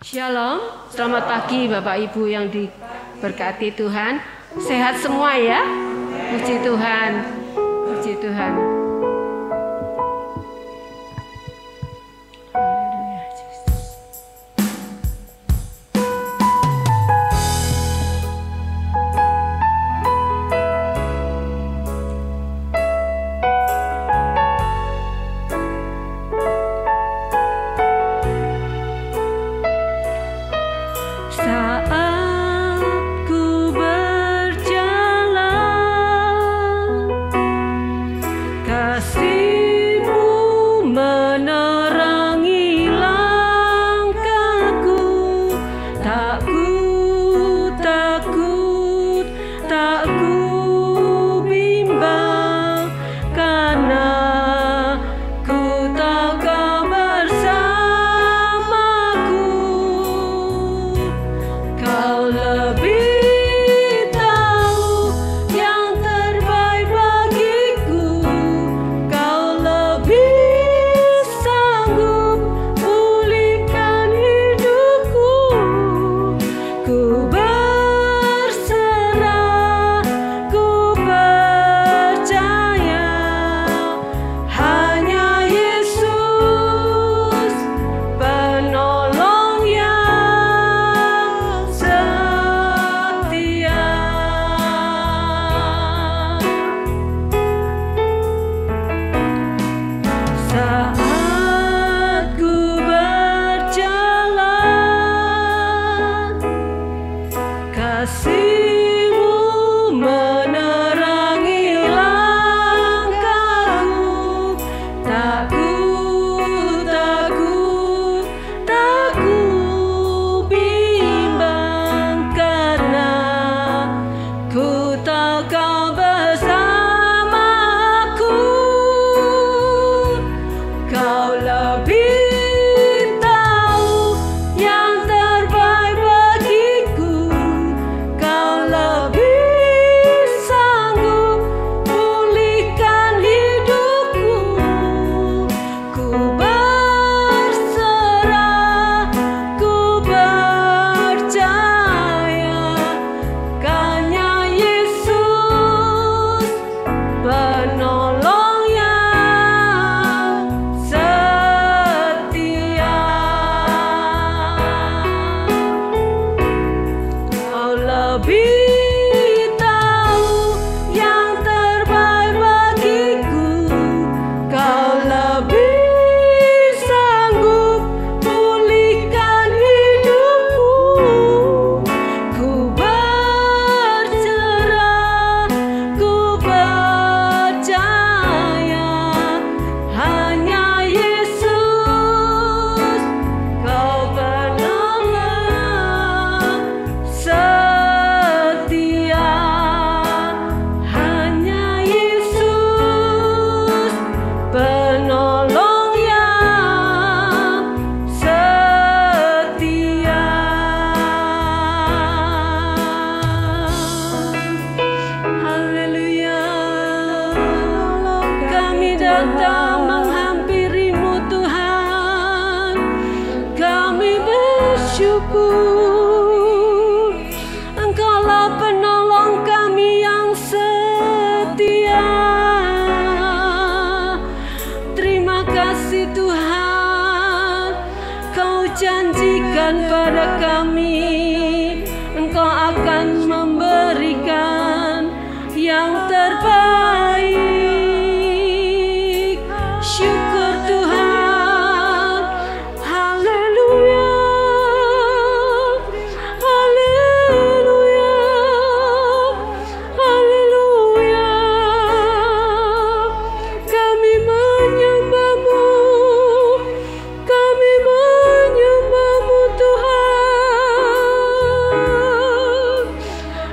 Shalom, selamat pagi Bapak Ibu yang diberkati Tuhan. Sehat semua ya? Puji Tuhan, puji Tuhan. Haleluya, Yesus.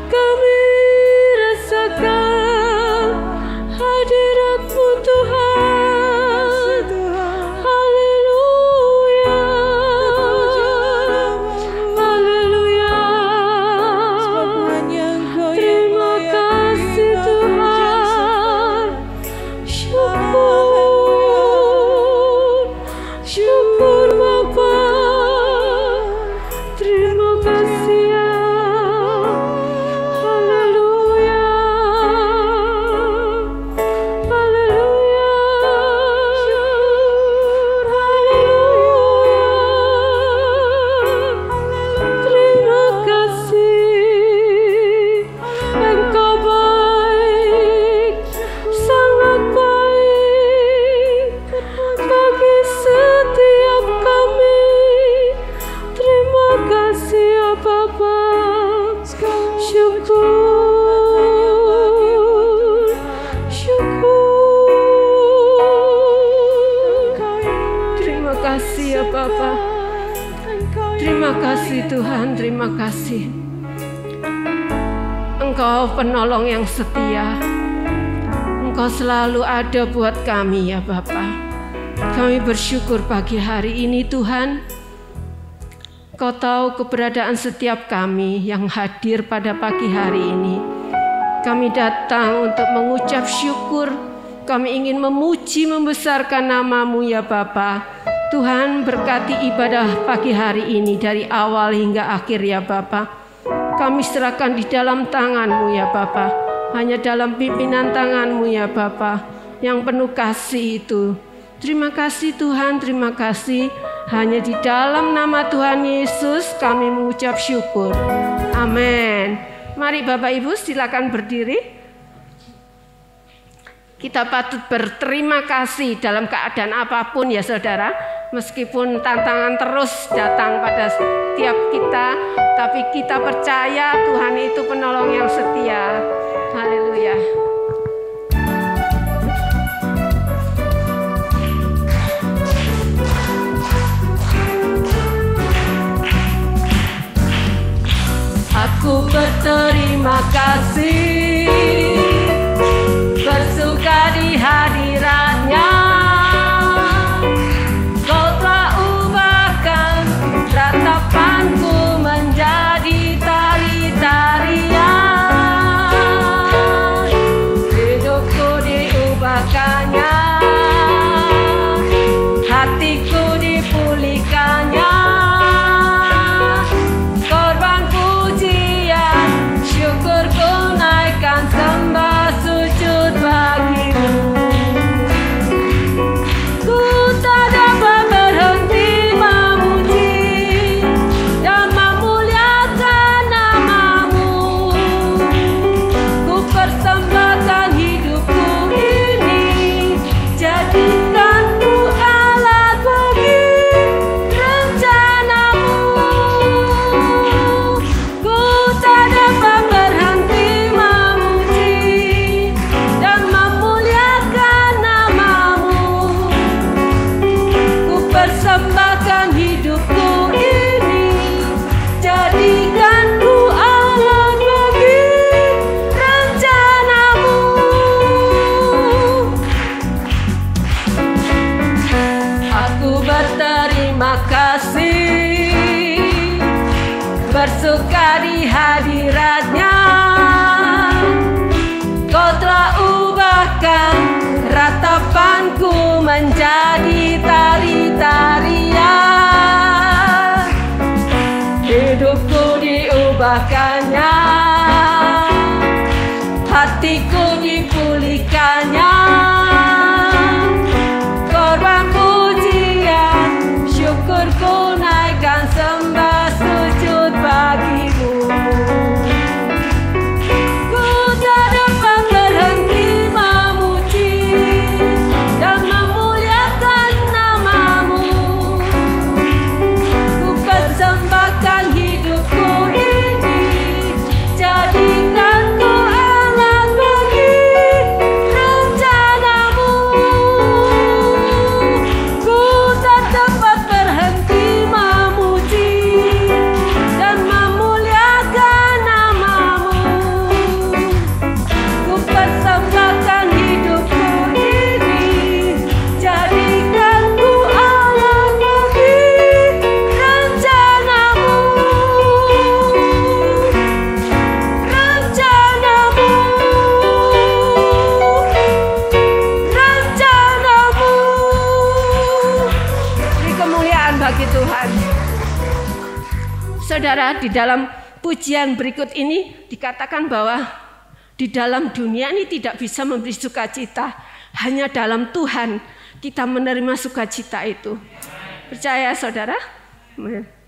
Kami rasakan syukur, syukur. Terima kasih ya Bapa. Terima kasih Tuhan, terima kasih. Engkau penolong yang setia. Engkau selalu ada buat kami ya Bapa. Kami bersyukur pagi hari ini Tuhan. Kau tahu keberadaan setiap kami yang hadir pada pagi hari ini. Kami datang untuk mengucap syukur. Kami ingin memuji, membesarkan nama-Mu ya Bapa. Tuhan berkati ibadah pagi hari ini dari awal hingga akhir ya Bapa. Kami serahkan di dalam tangan-Mu ya Bapa. Hanya dalam pimpinan tangan-Mu ya Bapa yang penuh kasih itu. Terima kasih Tuhan, terima kasih. Hanya di dalam nama Tuhan Yesus kami mengucap syukur. Amin. Mari Bapak Ibu silakan berdiri. Kita patut berterima kasih dalam keadaan apapun ya saudara. Meskipun tantangan terus datang pada setiap kita, tapi kita percaya Tuhan itu penolong yang setia. Haleluya. Aku berterima kasih, bersuka di hadirat-Nya. Kau telah ubahkan ratapanku menjadi tari-tarian. Hidupku diubahkannya, hatiku dipulihkannya. Korban pujian, syukurku naikkan sembah sujud bagimu. Ku tak dapat berhenti memuji dan memuliakan nama-Mu. Ku persembahkan hidupku ini, jadikan ku alat bagi rencana-Mu. Ku tak dapat berhenti memuji dan memuliakan nama-Mu. Ku persembahkan hidupku ini, jadikan ku alat bagi rencana-Mu. Aku berterima kasih, bersuka di hadirat-Nya. Kau telah ubahkan ratapanku menjadi tari-tarian. Hidupku diubahkannya, hatiku dipulihkannya. Korban pujian, syukurku naikkan sembah sujud bagimu. Ku tak dapat berhenti memuji dan memuliakan nama-Mu. Ku persembahkan hidupku ini, jadikan ku alat bagi rencana-Mu. Ku tak dapat berhenti memuji dan memuliakan nama-Mu. Ku persembahkan hidupku ini, jadikan ku alat bagi rencana-Mu. Rencana-Mu, rencana-Mu. Beri kemuliaan bagi Tuhan. Saudara, di dalam pujian berikut ini dikatakan bahwa di dalam dunia ini tidak bisa memberi sukacita. Hanya dalam Tuhan kita menerima sukacita itu. Percaya saudara? Amin.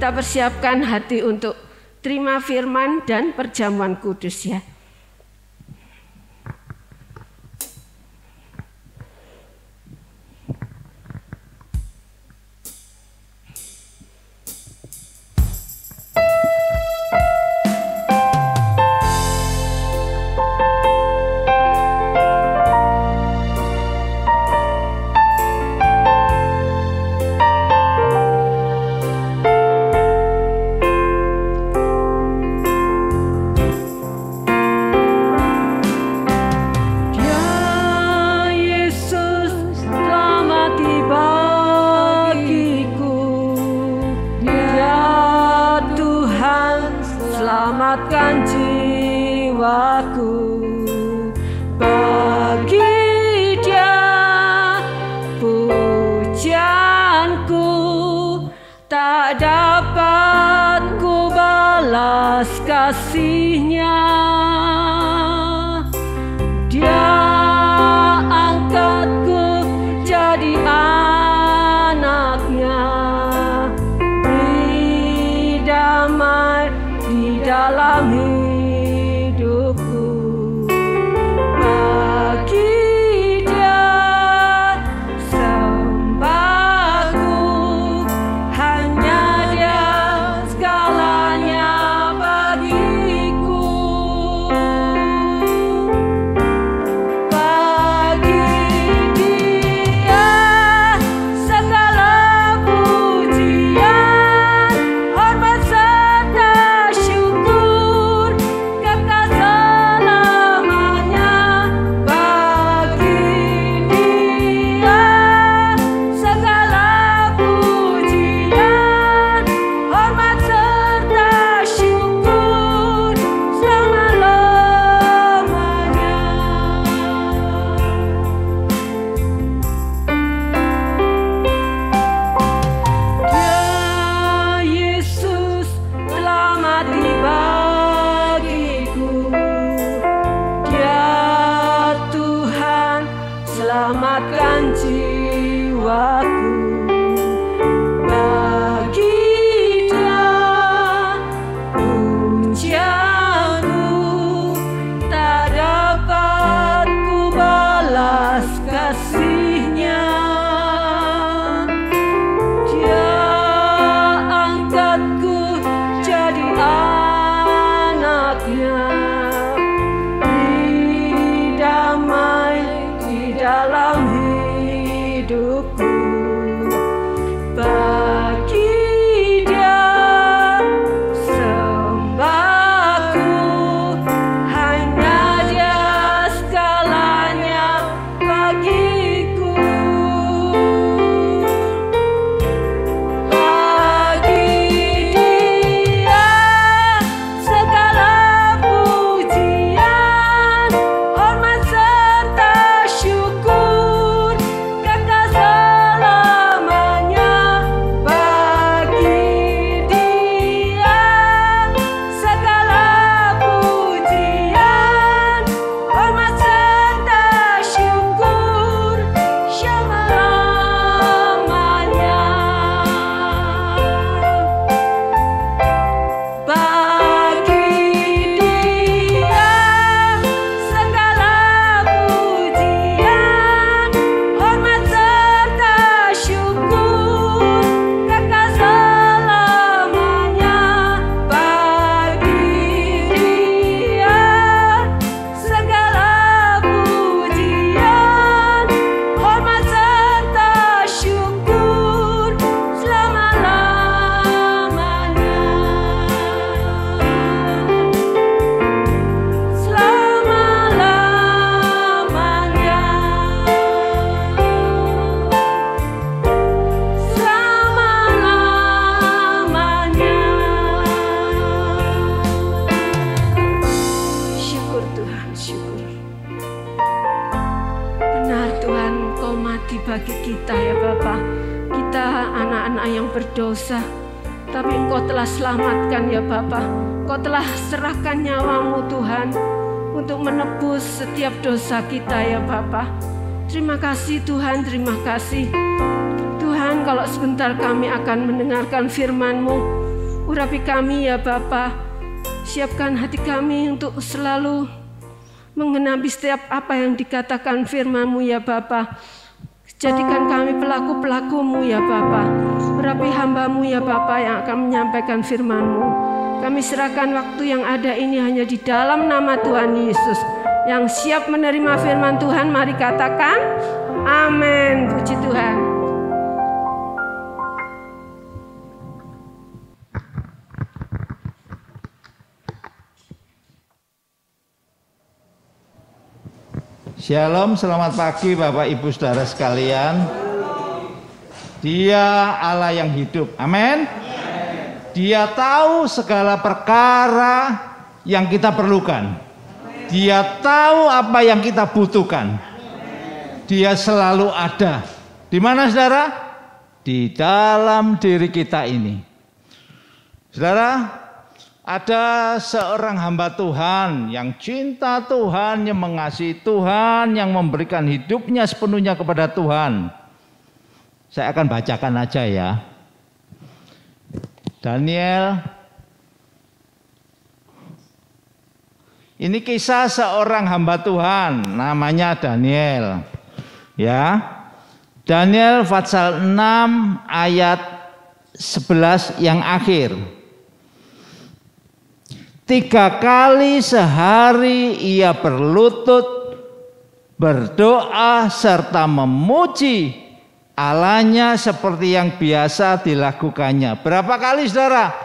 kita persiapkan hati untuk terima firman dan perjamuan kudus ya. Selamatkan jiwaku, bagi Dia pujianku tak dapat ku balas kasih-Nya. Dia angkatku jadi anak-Nya, beri damai di dalam hidupku. Bagi Dia sembahku, hanya Dia segalanya bagiku. Bagi Dia segala pujian, hormat serta syukur kekal selamanya. Bagi Dia segala pujian, hormat serta syukur selama-lamanya. Dia Yesus telah mati bagiku. Dia Tuhan selamatkan jiwaku. Bagi Dia pujianku tak dapat ku balas kasih-Nya. Dia angkatku jadi anak-Nya, beri damai di dalam hidupku. Bagi Dia sembahku, hanya Dia segalanya bagiku. Bagi Dia segala pujian, hormat serta syukur kekal selamanya. Bagi Dia segala pujian, hormat serta syukur selama-lamanya. Bagi Dia segala pujian, hormat serta syukur kekal selamanya. Bagi Dia segala pujian, hormat serta syukur selama-lamanya. Selama-lamanya. Selama-lamanya. Syukur Tuhan, syukur. Benar Tuhan, Kau mati bagi kita ya Bapa. Kita anak-anak yang berdosa, tapi Engkau telah selamatkan ya Bapa. Kau telah serahkan nyawa-Mu Tuhan untuk menebus setiap dosa kita ya Bapa. Terima kasih Tuhan, terima kasih Tuhan. Kalau sebentar kami akan mendengarkan firman-Mu, Urapi kami ya Bapa. Siapkan hati kami untuk selalu mengenapi setiap apa yang dikatakan firman-Mu ya Bapa. Jadikan kami pelaku-pelaku-Mu ya Bapa. Urapi hamba-Mu ya Bapa yang akan menyampaikan firman-Mu. Kami serahkan waktu yang ada ini hanya di dalam nama Tuhan Yesus. Yang siap menerima firman Tuhan, mari katakan amin. Puji Tuhan. Shalom, selamat pagi Bapak Ibu Saudara sekalian. Dia Allah yang hidup, amin. Dia tahu segala perkara yang kita perlukan. Dia tahu apa yang kita butuhkan. Dia selalu ada. Di mana saudara? Di dalam diri kita ini. Saudara, ada seorang hamba Tuhan yang cinta Tuhan, yang mengasihi Tuhan, yang memberikan hidupnya sepenuhnya kepada Tuhan. Saya akan bacakan aja ya. Daniel. Ini kisah seorang hamba Tuhan, namanya Daniel. Ya. Daniel pasal 6 ayat 11 yang akhir. 3 kali sehari ia berlutut, berdoa serta memuji Allahnya seperti yang biasa dilakukannya. Berapa kali saudara?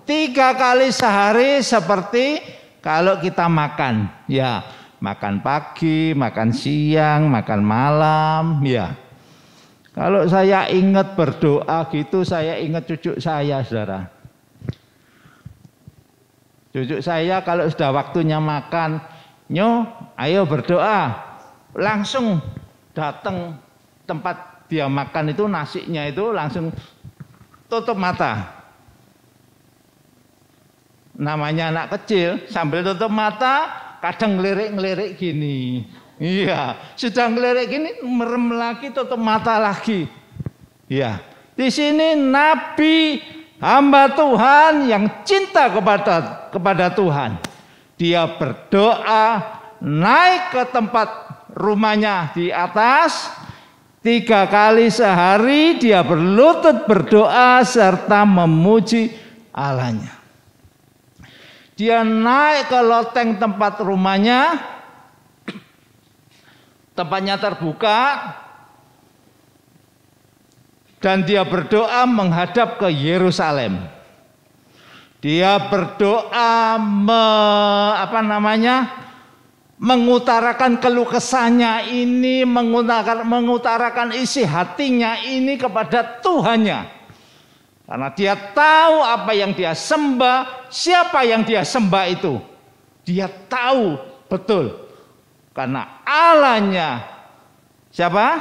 3 kali sehari seperti kalau kita makan. Ya, makan pagi, makan siang, makan malam. Ya. Kalau saya ingat berdoa gitu, saya ingat cucu saya saudara. Cucu saya kalau sudah waktunya makan, nyo, ayo berdoa. Langsung datang tempat dia makan itu, nasinya itu langsung tutup mata. Namanya anak kecil, sambil tutup mata, kadang ngelirik-ngelirik gini. Iya, sudah ngelirik gini, merem lagi, tutup mata lagi. Iya, di sini Nabi hamba Tuhan yang cinta kepada Tuhan. Dia berdoa, naik ke tempat rumahnya di atas. 3 kali sehari dia berlutut berdoa serta memuji Allahnya. Dia naik ke loteng tempat rumahnya. Tempatnya terbuka. Dan dia berdoa menghadap ke Yerusalem. Dia berdoa mengutarakan keluh kesahnya ini, mengutarakan isi hatinya ini kepada Tuhannya. Karena dia tahu apa yang dia sembah, siapa yang dia sembah itu. Dia tahu betul. Karena Allahnya siapa?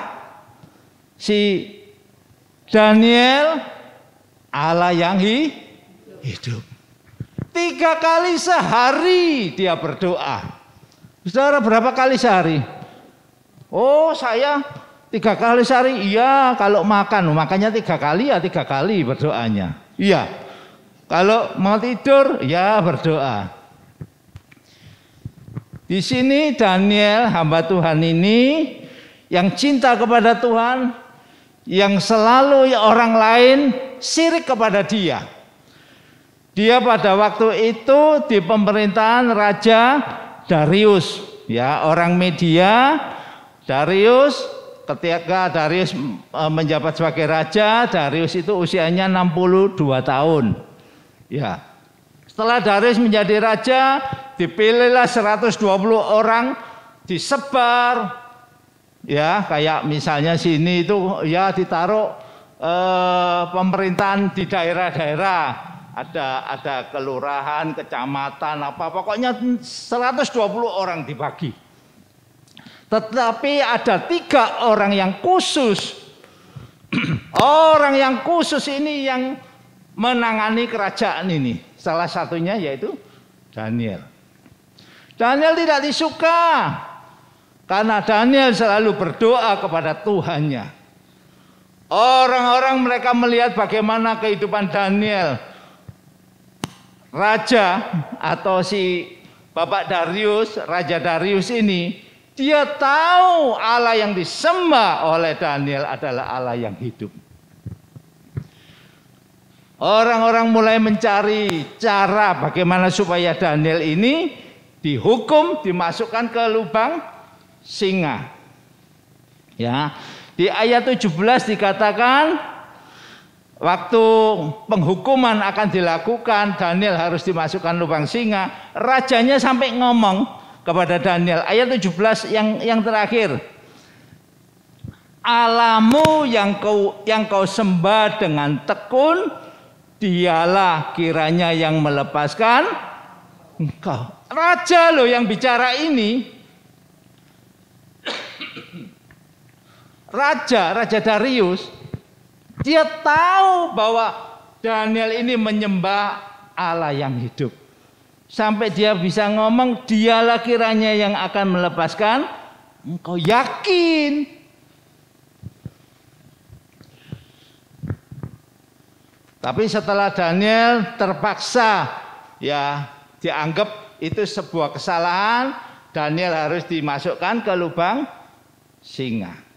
Si Daniel, Allah yang hidup. 3 kali sehari dia berdoa. Saudara, berapa kali sehari? Oh, saya 3 kali sehari. Iya, kalau makannya 3 kali ya 3 kali berdoanya. Iya. Kalau mau tidur ya berdoa. Di sini Daniel hamba Tuhan ini yang cinta kepada Tuhan, yang selalu orang lain syirik kepada dia. Dia pada waktu itu di pemerintahan Raja Darius, ya, orang Media. Darius, ketika Darius menjabat sebagai raja, Darius itu usianya 62 tahun. Ya. Setelah Darius menjadi raja, dipilihlah 120 orang, disebar. Ya, kayak misalnya sini itu ya ditaruh pemerintahan di daerah-daerah. Ada kelurahan, kecamatan, pokoknya 120 orang dibagi. Tetapi ada 3 orang yang khusus. Orang yang khusus ini yang menangani kerajaan ini. Salah satunya yaitu Daniel. Daniel tidak disuka karena Daniel selalu berdoa kepada Tuhannya. Orang-orang mereka melihat bagaimana kehidupan Daniel. raja atau si Bapak Darius, Raja Darius ini, dia tahu Allah yang disembah oleh Daniel adalah Allah yang hidup. Orang-orang mulai mencari cara bagaimana supaya Daniel ini dihukum, dimasukkan ke lubang singa. Ya, di ayat 17 dikatakan waktu penghukuman akan dilakukan, Daniel harus dimasukkan lubang singa. Rajanya sampai ngomong kepada Daniel, ayat 17 yang terakhir, Allahmu yang kau sembah dengan tekun, dialah kiranya yang melepaskan engkau. Raja loh yang bicara ini. Raja Darius, dia tahu bahwa Daniel ini menyembah Allah yang hidup. Sampai dia bisa ngomong, dialah kiranya yang akan melepaskan engkau. Yakin. Tapi setelah Daniel terpaksa ya dianggap itu sebuah kesalahan, Daniel harus dimasukkan ke lubang singa.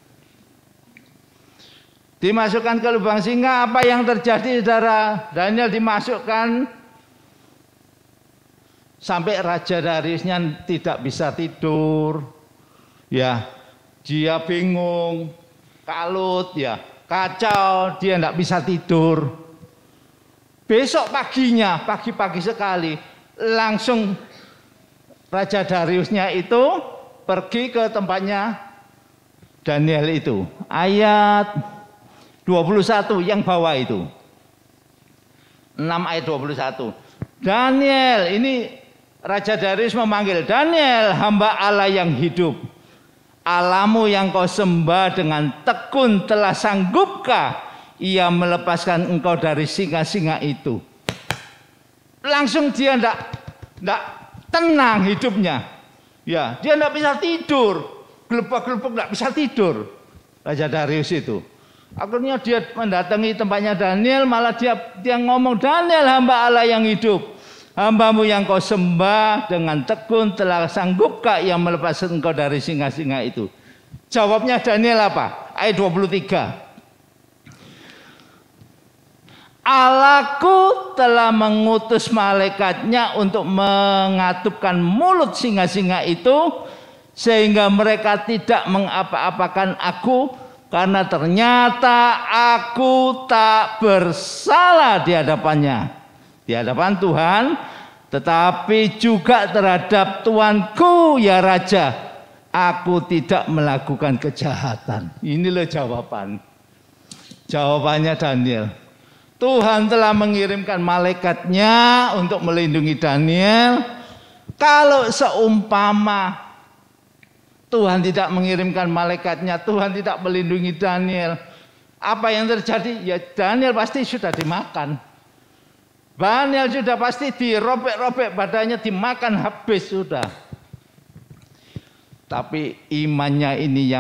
Dimasukkan ke lubang singa, apa yang terjadi saudara? Daniel dimasukkan sampai Raja Dariusnya tidak bisa tidur. Ya, dia bingung, kalut ya, kacau, dia tidak bisa tidur. Besok paginya, pagi-pagi sekali, langsung Raja Dariusnya itu pergi ke tempatnya Daniel itu. Ayat 21 yang bawah itu. 6 ayat 21. Daniel, ini Raja Darius memanggil, Daniel, hamba Allah yang hidup. Allahmu yang kau sembah dengan tekun telah sanggupkah ia melepaskan engkau dari singa-singa itu? Langsung dia enggak tenang hidupnya. Ya, dia enggak bisa tidur. Gelepek-gelepek enggak bisa tidur. Raja Darius itu. Akhirnya dia mendatangi tempatnya Daniel, malah dia ngomong, Daniel hamba Allah yang hidup, hambamu yang kau sembah dengan tekun telah sanggupkah yang melepaskan engkau dari singa-singa itu? Jawabnya Daniel apa? Ayat 23. Allahku telah mengutus malaikatnya untuk mengatupkan mulut singa-singa itu, sehingga mereka tidak mengapa-apakan aku, karena ternyata aku tak bersalah di hadapannya, di hadapan Tuhan, tetapi juga terhadap Tuanku ya Raja, aku tidak melakukan kejahatan. Inilah jawabannya Daniel. Tuhan telah mengirimkan malaikatnya untuk melindungi Daniel. Kalau seumpama Tuhan tidak mengirimkan malaikatnya, Tuhan tidak melindungi Daniel, apa yang terjadi? Ya Daniel pasti sudah dimakan. Daniel sudah pasti dirobek-robek badannya, dimakan habis sudah. Tapi imannya ini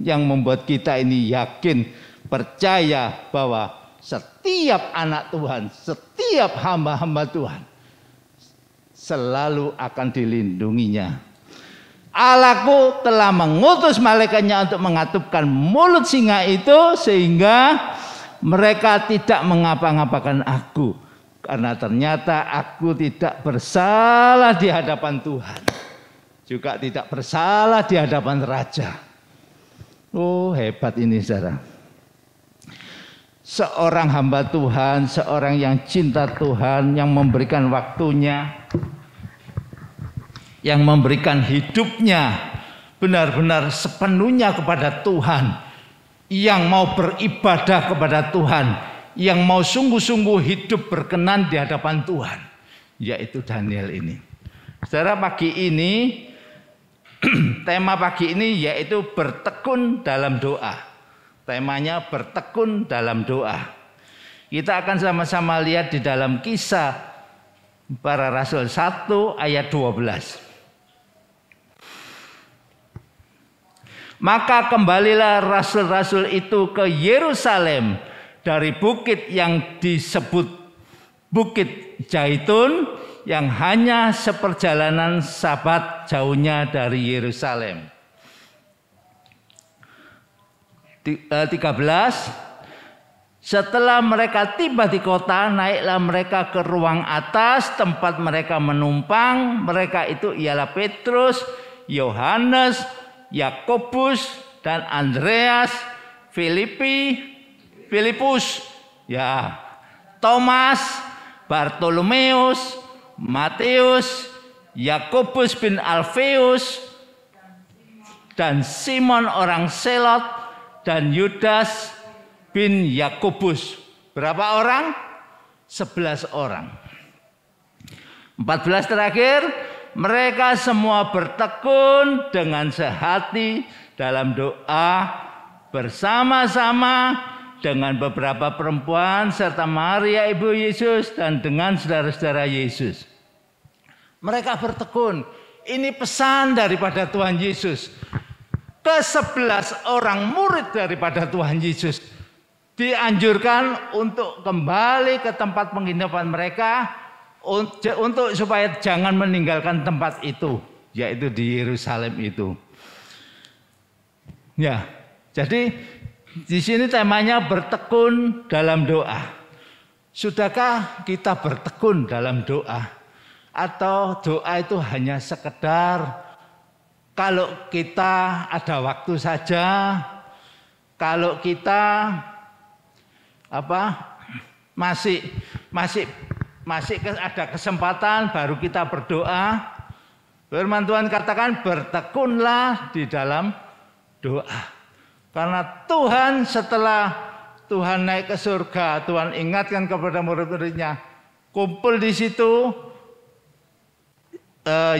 yang membuat kita ini yakin, percaya bahwa setiap anak Tuhan, setiap hamba-hamba Tuhan selalu akan dilindunginya. Allahku telah mengutus malaikatnya untuk mengatupkan mulut singa itu, sehingga mereka tidak mengapa-ngapakan aku, karena ternyata aku tidak bersalah di hadapan Tuhan, juga tidak bersalah di hadapan raja. Oh, hebat ini saudara. Seorang hamba Tuhan, seorang yang cinta Tuhan, yang memberikan waktunya, yang memberikan hidupnya benar-benar sepenuhnya kepada Tuhan, yang mau beribadah kepada Tuhan, yang mau sungguh-sungguh hidup berkenan di hadapan Tuhan, yaitu Daniel ini. Saudara, pagi ini tema pagi ini yaitu bertekun dalam doa. Temanya bertekun dalam doa. Kita akan sama-sama lihat di dalam Kisah Para Rasul 1 ayat 12. Maka kembalilah rasul-rasul itu ke Yerusalem dari bukit yang disebut Bukit Zaitun, yang hanya seperjalanan sabat jauhnya dari Yerusalem. 13. Setelah mereka tiba di kota, naiklah mereka ke ruang atas tempat mereka menumpang. Mereka itu ialah Petrus, Yohanes, Yakobus, dan Andreas, Filipus, ya, Thomas, Bartolomeus, Matius, Yakobus bin Alfeus, dan Simon orang Selot, dan Yudas bin Yakobus. Berapa orang? 11 orang. 14 terakhir, mereka semua bertekun dengan sehati dalam doa bersama-sama dengan beberapa perempuan serta Maria ibu Yesus dan dengan saudara-saudara Yesus. Mereka bertekun. Ini pesan daripada Tuhan Yesus. Ke-11 orang murid daripada Tuhan Yesus dianjurkan untuk kembali ke tempat penginapan mereka untuk supaya jangan meninggalkan tempat itu, yaitu di Yerusalem itu. Ya, jadi di sini temanya bertekun dalam doa. Sudahkah kita bertekun dalam doa? Atau doa itu hanya sekedar kalau kita ada waktu saja, kalau kita masih ada kesempatan baru kita berdoa. Firman Tuhan katakan bertekunlah di dalam doa. Karena Tuhan setelah Tuhan naik ke surga, Tuhan ingatkan kepada murid-muridnya, kumpul di situ.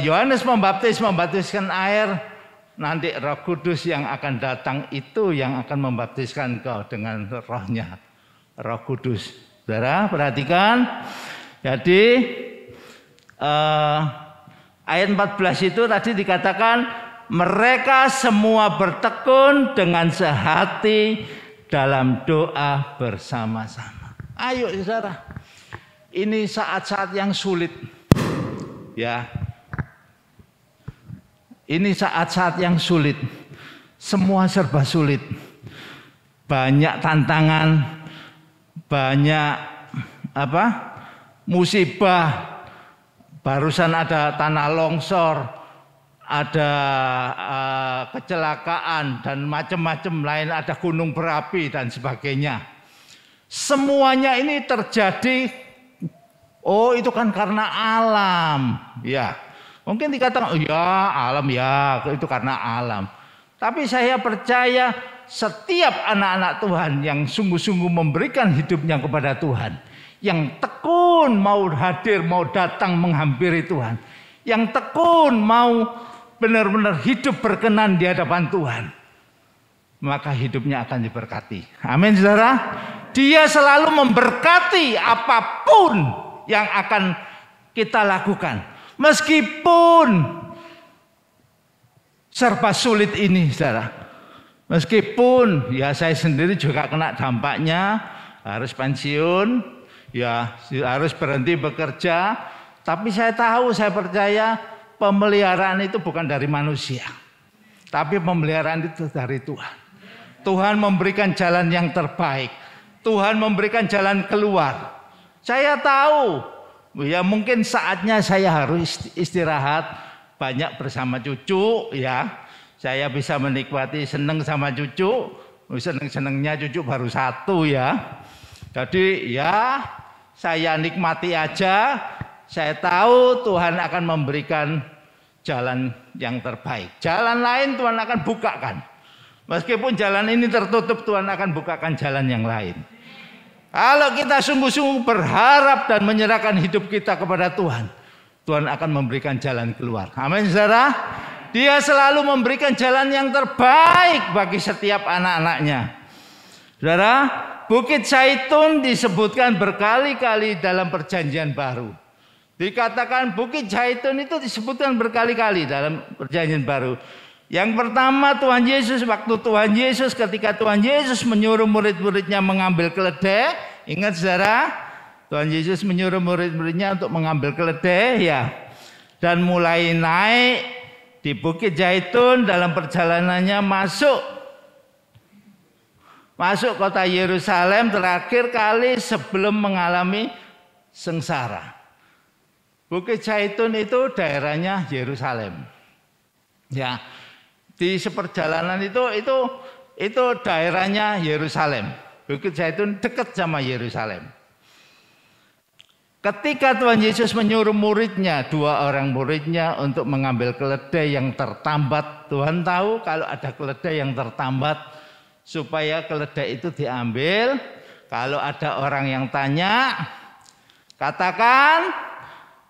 Yohanes membaptiskan air, nanti Roh Kudus yang akan datang itu yang akan membaptiskan kau dengan rohnya, Roh Kudus. Saudara perhatikan, jadi ayat 14 itu tadi dikatakan mereka semua bertekun dengan sehati dalam doa bersama-sama. Ayo saudara, ini saat-saat yang sulit, ya. Ini saat-saat yang sulit, semua serba sulit, banyak tantangan, banyak musibah, barusan ada tanah longsor, ada kecelakaan dan macam-macam lain, ada gunung berapi dan sebagainya. Semuanya ini terjadi, oh itu kan karena alam, ya. Mungkin dikatakan, oh ya alam ya, itu karena alam. Tapi saya percaya setiap anak-anak Tuhan yang sungguh-sungguh memberikan hidupnya kepada Tuhan, yang tekun mau hadir, mau datang menghampiri Tuhan, yang tekun mau benar-benar hidup berkenan di hadapan Tuhan, maka hidupnya akan diberkati. Amin saudara. Dia selalu memberkati apapun yang akan kita lakukan. Meskipun serba sulit ini saudara, meskipun ya saya sendiri juga kena dampaknya, harus pensiun, ya harus berhenti bekerja, tapi saya tahu, saya percaya pemeliharaan itu bukan dari manusia, tapi pemeliharaan itu dari Tuhan. Tuhan memberikan jalan yang terbaik, Tuhan memberikan jalan keluar. Saya tahu ya mungkin saatnya saya harus istirahat banyak bersama cucu, ya. Saya bisa menikmati seneng sama cucu, seneng-senengnya cucu baru satu ya. Jadi ya saya nikmati aja. Saya tahu Tuhan akan memberikan jalan yang terbaik. Jalan lain Tuhan akan bukakan. Meskipun jalan ini tertutup, Tuhan akan bukakan jalan yang lain. Kalau kita sungguh-sungguh berharap dan menyerahkan hidup kita kepada Tuhan, Tuhan akan memberikan jalan keluar. Amin saudara. Dia selalu memberikan jalan yang terbaik bagi setiap anak-anaknya. Saudara, Bukit Zaitun disebutkan berkali-kali dalam Perjanjian Baru. Dikatakan Bukit Zaitun itu disebutkan berkali-kali dalam Perjanjian Baru. Yang pertama Tuhan Yesus, waktu Tuhan Yesus ketika Tuhan Yesus menyuruh murid-muridnya mengambil keledai, ingat saudara, Tuhan Yesus menyuruh murid-muridnya untuk mengambil keledai ya. Dan mulai naik di Bukit Zaitun dalam perjalanannya masuk kota Yerusalem terakhir kali sebelum mengalami sengsara. Bukit Zaitun itu daerahnya Yerusalem. Ya. Di seperjalanan itu daerahnya Yerusalem. Bukit Zaitun dekat sama Yerusalem. Ketika Tuhan Yesus menyuruh muridnya, 2 orang muridnya untuk mengambil keledai yang tertambat. Tuhan tahu kalau ada keledai yang tertambat supaya keledai itu diambil. Kalau ada orang yang tanya, katakan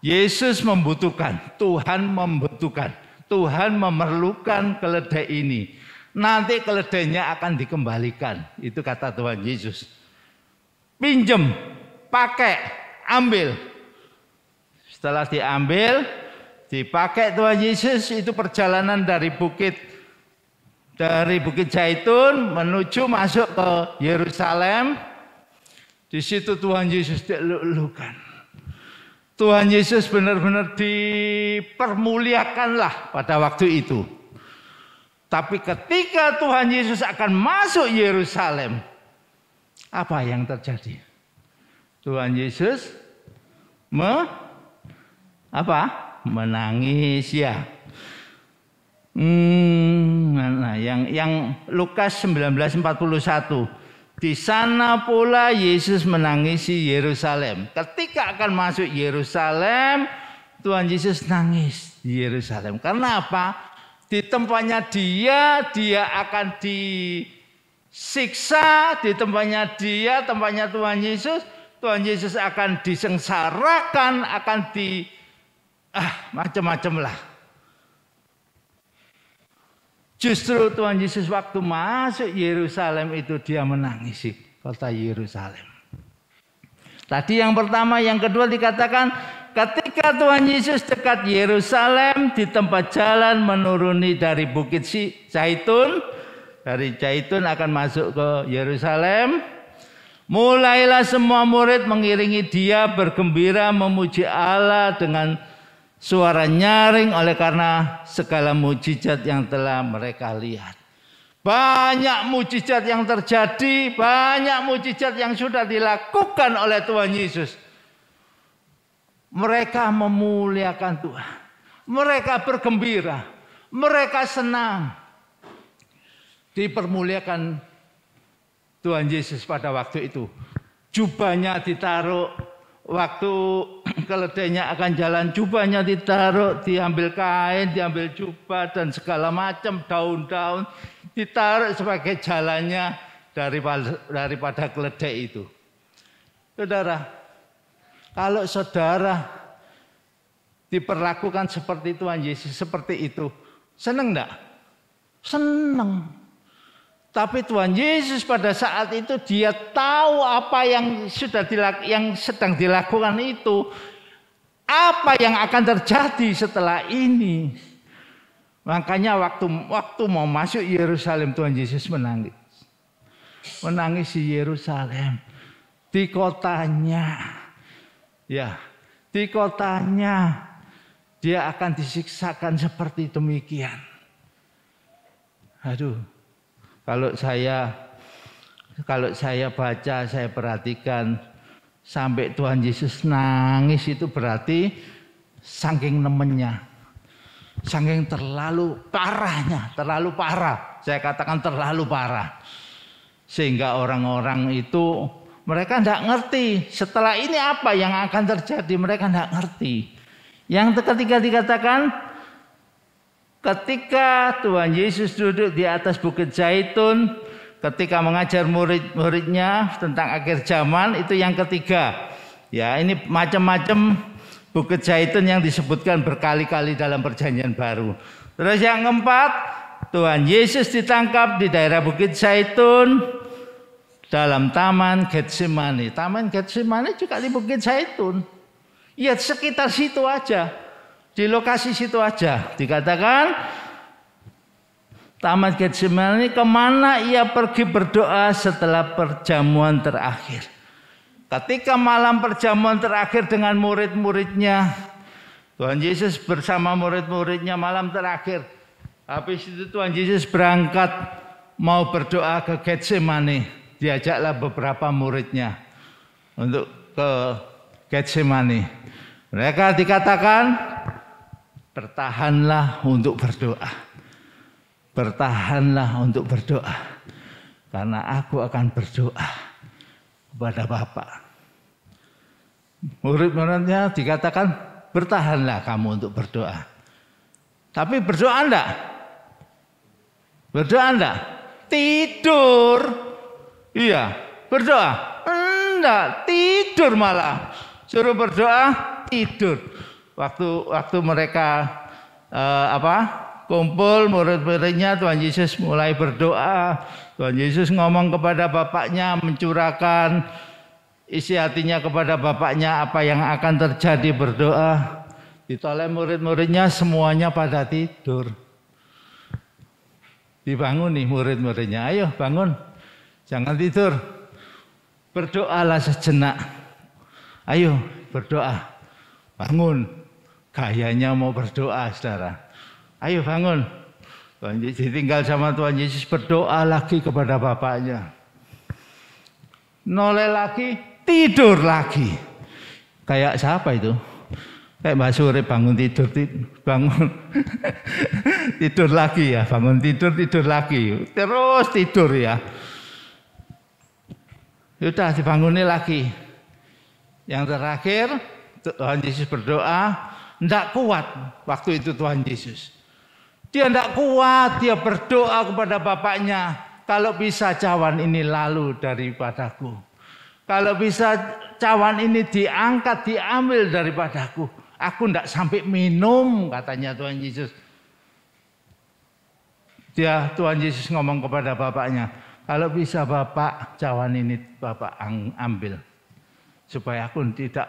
Yesus membutuhkan, Tuhan membutuhkan, Tuhan memerlukan keledai ini. Nanti keledainya akan dikembalikan. Itu kata Tuhan Yesus. Pinjem, pakai, ambil. Setelah diambil, dipakai Tuhan Yesus, itu perjalanan dari Bukit Zaitun menuju masuk ke Yerusalem. Di situ Tuhan Yesus dilulukan. Tuhan Yesus benar-benar dipermuliakanlah pada waktu itu. Tapi ketika Tuhan Yesus akan masuk Yerusalem, apa yang terjadi? Tuhan Yesus menangis ya. Yang Lukas 19:41. Di sana pula Yesus menangisi Yerusalem. Ketika akan masuk Yerusalem, Tuhan Yesus nangis di Yerusalem. Karena apa? Di tempatnya dia akan disiksa. Di tempatnya tempatnya Tuhan Yesus akan disengsarakan, akan macam-macam lah. Justru Tuhan Yesus waktu masuk Yerusalem itu dia menangisi kota Yerusalem. Tadi yang pertama, yang kedua dikatakan ketika Tuhan Yesus dekat Yerusalem di tempat jalan menuruni dari Bukit Zaitun, dari Zaitun akan masuk ke Yerusalem. Mulailah semua murid mengiringi dia bergembira memuji Allah dengan suara nyaring oleh karena segala mujizat yang telah mereka lihat. Banyak mujizat yang terjadi, banyak mujizat yang sudah dilakukan oleh Tuhan Yesus. Mereka memuliakan Tuhan. Mereka bergembira, mereka senang. Dipermuliakan Tuhan Yesus pada waktu itu. Jubahnya ditaruh, waktu keledainya akan jalan, jubahnya ditaruh, diambil kain, diambil jubah dan segala macam daun-daun ditaruh sebagai jalannya daripada keledai itu. Saudara, kalau saudara diperlakukan seperti Tuhan Yesus seperti itu, senang enggak? Senang. Tapi Tuhan Yesus pada saat itu dia tahu apa yang sedang dilakukan itu, apa yang akan terjadi setelah ini. Makanya waktu mau masuk Yerusalem Tuhan Yesus menangis. Menangis di Yerusalem, di kotanya. Ya, di kotanya dia akan disiksakan seperti demikian. Aduh. Kalau saya baca, saya perhatikan sampai Tuhan Yesus nangis itu berarti saking nemennya, saking terlalu parahnya, terlalu parah. Saya katakan terlalu parah. Sehingga orang-orang itu mereka tidak ngerti setelah ini apa yang akan terjadi, mereka tidak ngerti. Yang ketiga dikatakan, ketika Tuhan Yesus duduk di atas Bukit Zaitun, ketika mengajar murid-muridnya tentang akhir zaman, itu yang ketiga. Ya, ini macam-macam Bukit Zaitun yang disebutkan berkali-kali dalam Perjanjian Baru. Terus yang keempat, Tuhan Yesus ditangkap di daerah Bukit Zaitun dalam Taman Getsemani. Taman Getsemani juga di Bukit Zaitun. Ya, sekitar situ aja. Di lokasi situ aja dikatakan Taman Getsemani kemana ia pergi berdoa setelah perjamuan terakhir. Ketika malam perjamuan terakhir dengan murid-muridnya, Tuhan Yesus bersama murid-muridnya malam terakhir. Habis itu Tuhan Yesus berangkat mau berdoa ke Getsemani. Diajaklah beberapa muridnya untuk ke Getsemani. Mereka dikatakan, bertahanlah untuk berdoa. Bertahanlah untuk berdoa. Karena aku akan berdoa kepada Bapa. Murid-muridnya dikatakan, bertahanlah kamu untuk berdoa. Tapi berdoa enggak? Berdoa enggak? Tidur. Iya, berdoa. Enggak, tidur malah. Suruh berdoa, tidur. Waktu mereka kumpul murid-muridnya, Tuhan Yesus mulai berdoa. Tuhan Yesus ngomong kepada Bapaknya, mencurahkan isi hatinya kepada Bapaknya apa yang akan terjadi, berdoa. Ditoleh murid-muridnya semuanya pada tidur. Dibangun nih murid-muridnya, ayo bangun, jangan tidur. Berdoalah sejenak. Ayo berdoa, bangun. Gayanya mau berdoa, saudara. Ayo bangun. Tuhan Yesus tinggal sama Tuhan Yesus, berdoa lagi kepada Bapaknya. Noleh lagi, tidur lagi. Kayak siapa itu? Kayak Mbak Suri, bangun tidur, bangun tidur lagi ya, bangun tidur lagi, terus tidur ya. Sudah dibangunin lagi. Yang terakhir Tuhan Yesus berdoa, tidak kuat waktu itu Tuhan Yesus. Dia tidak kuat, dia berdoa kepada Bapaknya, kalau bisa cawan ini lalu daripadaku. Kalau bisa cawan ini diangkat, diambil daripadaku. Aku tidak sampai minum, katanya Tuhan Yesus. Tuhan Yesus ngomong kepada Bapaknya, kalau bisa Bapak, cawan ini Bapak ambil. Supaya aku tidak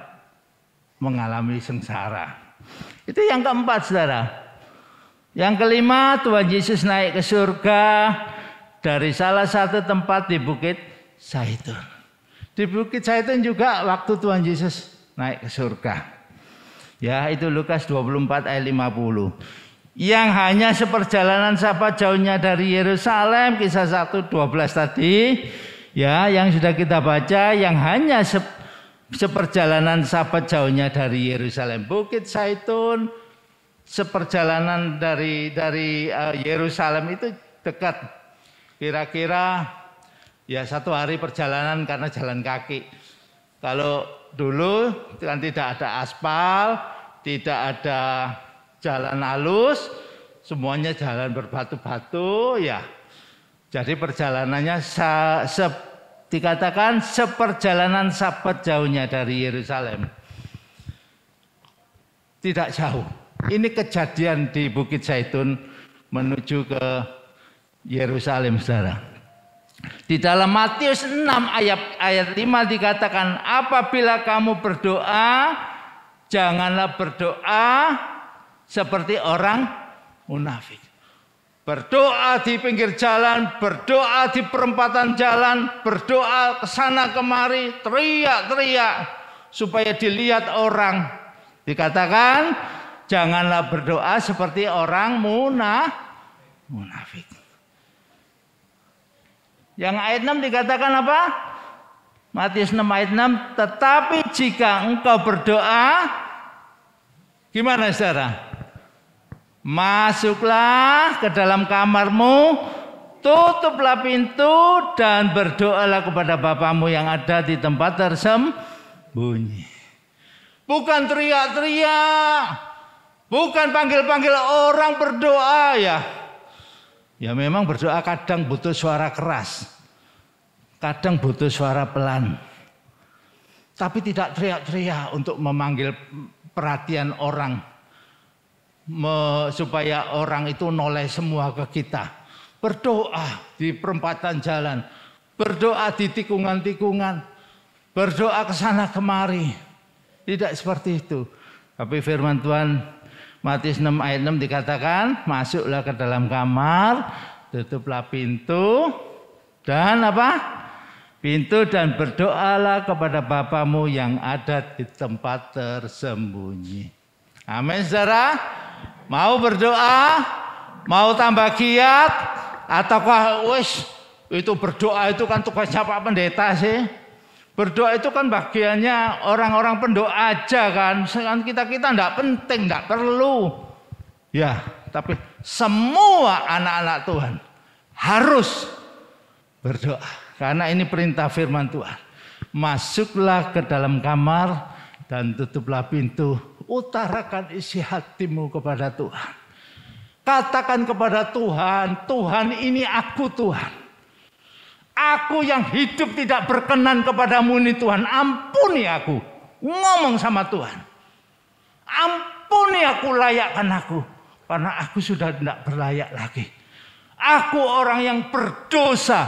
mengalami sengsara. Itu yang keempat, saudara. Yang kelima, Tuhan Yesus naik ke surga dari salah satu tempat di Bukit Zaitun. Di Bukit Zaitun juga waktu Tuhan Yesus naik ke surga. Ya, itu Lukas 24 ayat 50. Yang hanya seperjalanan sahabat jauhnya dari Yerusalem, kisah 1:12 tadi. Ya, yang sudah kita baca, yang hanya seperjalanan sahabat jauhnya dari Yerusalem. Bukit Zaitun, seperjalanan dari Yerusalem itu dekat. Kira-kira ya 1 hari perjalanan karena jalan kaki. Kalau dulu kan tidak ada aspal, tidak ada jalan halus, semuanya jalan berbatu-batu ya. Jadi perjalanannya dikatakan seperjalanan sahabat jauhnya dari Yerusalem. Tidak jauh. Ini kejadian di Bukit Zaitun menuju ke Yerusalem, saudara. Di dalam Matius 6 ayat 5 dikatakan, apabila kamu berdoa, janganlah berdoa seperti orang munafik. Berdoa di pinggir jalan, berdoa di perempatan jalan, berdoa ke sana kemari, teriak-teriak supaya dilihat orang. Dikatakan, janganlah berdoa seperti orang munafik. Yang ayat 6 dikatakan apa? Matius 6 ayat 6, tetapi jika engkau berdoa, gimana saudara? Masuklah ke dalam kamarmu, tutuplah pintu dan berdoalah kepada Bapamu yang ada di tempat tersembunyi. Bukan teriak-teriak, bukan panggil-panggil orang berdoa ya. Ya memang berdoa kadang butuh suara keras, kadang butuh suara pelan. Tapi tidak teriak-teriak untuk memanggil perhatian orang, supaya orang itu noleh semua ke kita. Berdoa di perempatan jalan, berdoa di tikungan-tikungan, berdoa ke sana kemari. Tidak seperti itu. Tapi firman Tuhan Matius 6 ayat 6 dikatakan, masuklah ke dalam kamar, tutuplah pintu, dan apa? pintu dan berdoalah kepada Bapamu yang ada di tempat tersembunyi. Amin, saudara. Mau berdoa, mau tambah giat, ataukah itu berdoa itu kan tugasnya Pak Pendeta sih. Berdoa itu kan bagiannya orang-orang pendoa aja kan. Sedangkan kita enggak penting, enggak perlu. Ya, tapi semua anak-anak Tuhan harus berdoa. Karena ini perintah firman Tuhan. Masuklah ke dalam kamar dan tutuplah pintu. Utarakan isi hatimu kepada Tuhan. Katakan kepada Tuhan, Tuhan ini aku Tuhan. Aku yang hidup tidak berkenan kepadamu ini Tuhan. Ampuni aku. Ngomong sama Tuhan. Ampuni aku, layakkan aku. Karena aku sudah tidak berlayak lagi. Aku orang yang berdosa.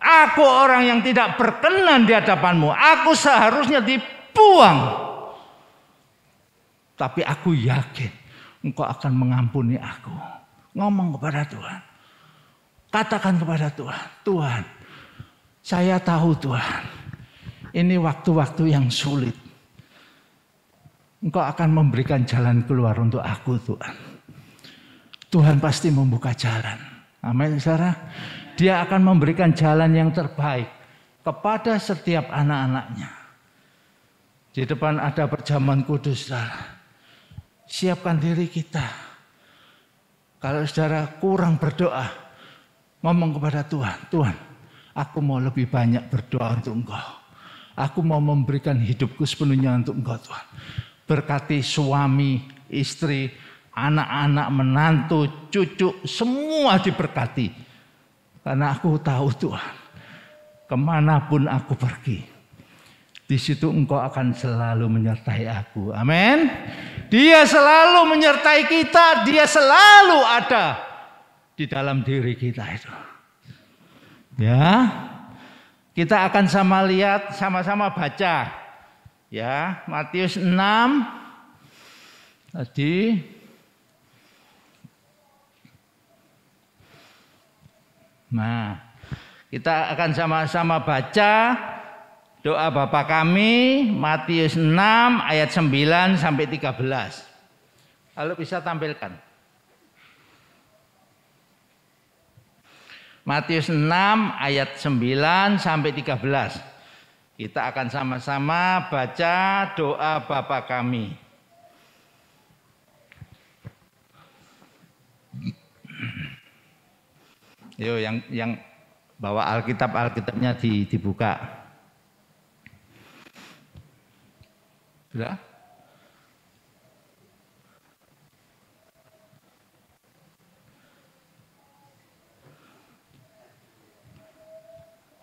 Aku orang yang tidak berkenan di hadapanmu. Aku seharusnya dibuang. Tapi aku yakin Engkau akan mengampuni aku. Ngomong kepada Tuhan. Katakan kepada Tuhan. Tuhan, saya tahu Tuhan. Ini waktu-waktu yang sulit. Engkau akan memberikan jalan keluar untuk aku Tuhan. Tuhan pasti membuka jalan. Amin, saudara. Dia akan memberikan jalan yang terbaik kepada setiap anak-anaknya. Di depan ada perjamuan kudus, saudara. Siapkan diri kita. Kalau saudara kurang berdoa, ngomong kepada Tuhan, Tuhan, aku mau lebih banyak berdoa untuk Engkau. Aku mau memberikan hidupku sepenuhnya untuk Engkau Tuhan. Berkati suami, istri, anak-anak, menantu, cucu, semua diberkati. Karena aku tahu Tuhan, kemanapun aku pergi, di situ Engkau akan selalu menyertai aku. Amin. Dia selalu menyertai kita, dia selalu ada di dalam diri kita itu. Ya, kita akan sama-sama baca. Ya, Matius 6 tadi. Nah, kita akan sama-sama baca doa Bapa kami, Matius 6 ayat 9 sampai 13. Kalau bisa tampilkan. Matius 6 ayat 9 sampai 13. Kita akan sama-sama baca doa Bapa kami. Yo, yang bawa Alkitabnya dibuka. Sudah?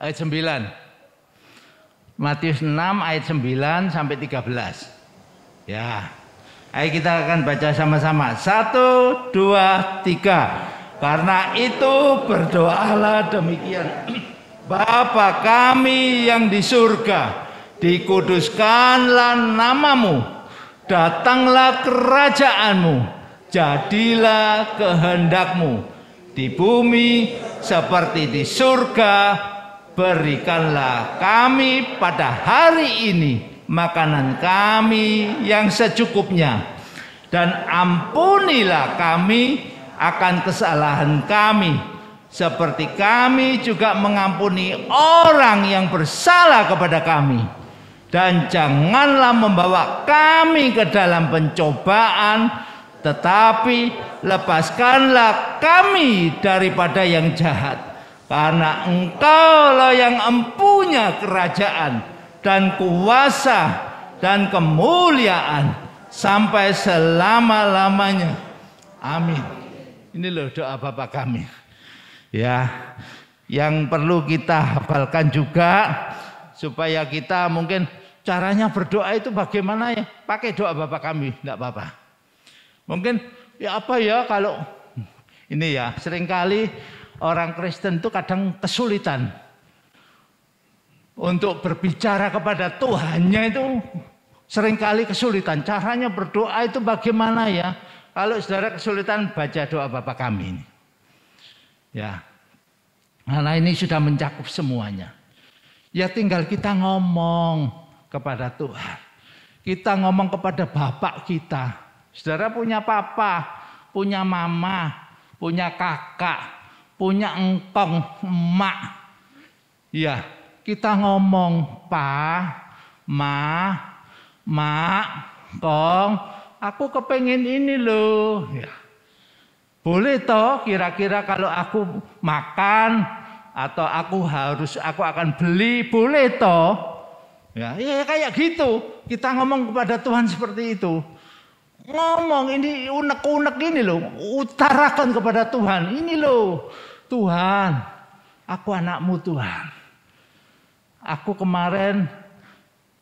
Ayat 9. Matius 6 ayat 9 sampai 13. Ya. Ayo kita akan baca sama-sama. 1, 2, 3. Karena itu berdoalah demikian. Bapa kami yang di surga, dikuduskanlah namamu, datanglah kerajaanmu, jadilah kehendakmu di bumi seperti di surga. Berikanlah kami pada hari ini makanan kami yang secukupnya, dan ampunilah kami akan kesalahan kami, seperti kami juga mengampuni orang yang bersalah kepada kami. Dan janganlah membawa kami ke dalam pencobaan, tetapi lepaskanlah kami daripada yang jahat. Karena Engkaulah yang empunya kerajaan dan kuasa dan kemuliaan sampai selama-lamanya. Amin. Ini loh doa Bapa kami. Ya, yang perlu kita hafalkan juga supaya kita mungkin caranya berdoa itu bagaimana ya? Pakai doa Bapa kami, enggak apa-apa. Mungkin ya apa ya kalau ini ya, seringkali orang Kristen itu kadang kesulitan untuk berbicara kepada Tuhannya, itu seringkali kesulitan. Caranya berdoa itu bagaimana ya? Kalau saudara kesulitan, baca doa Bapa kami ini. Ya. Karena ini sudah mencakup semuanya. Ya tinggal kita ngomong kepada Tuhan. Kita ngomong kepada Bapak kita. Saudara punya papa, punya mama, punya kakak, punya engkong, emak. Ya, kita ngomong, Pa, Ma, Mak, Kong, aku kepengen ini loh. Ya. Boleh toh kira-kira kalau aku makan atau aku akan beli, boleh toh? Ya kayak gitu. Kita ngomong kepada Tuhan seperti itu. Ngomong ini unek-unek ini loh, utarakan kepada Tuhan. Ini loh, Tuhan, aku anakmu Tuhan. Aku kemarin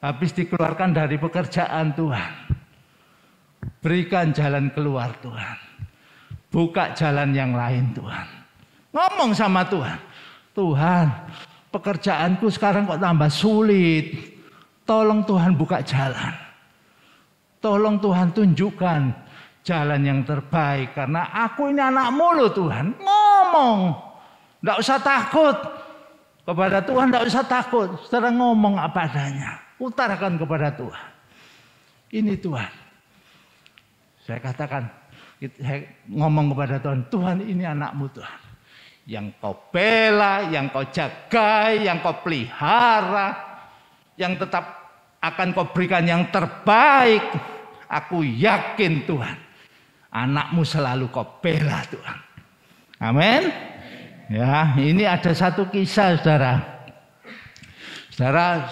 habis dikeluarkan dari pekerjaan Tuhan. Berikan jalan keluar Tuhan. Buka jalan yang lain Tuhan. Ngomong sama Tuhan. Tuhan, pekerjaanku sekarang kok tambah sulit. Tolong Tuhan buka jalan. Tolong Tuhan tunjukkan jalan yang terbaik. Karena aku ini anakmu loh Tuhan. Ngomong. Tidak usah takut. Kepada Tuhan tidak usah takut. Saudara ngomong apa adanya. Utarakan kepada Tuhan. Ini Tuhan. Saya katakan. Saya ngomong kepada Tuhan. Tuhan ini anakmu Tuhan. Yang kau bela, yang kau jaga, yang kau pelihara. Yang tetap akan kau berikan yang terbaik. Aku yakin Tuhan. Anakmu selalu kau bela Tuhan. Amin. Ya, ini ada satu kisah saudara. Saudara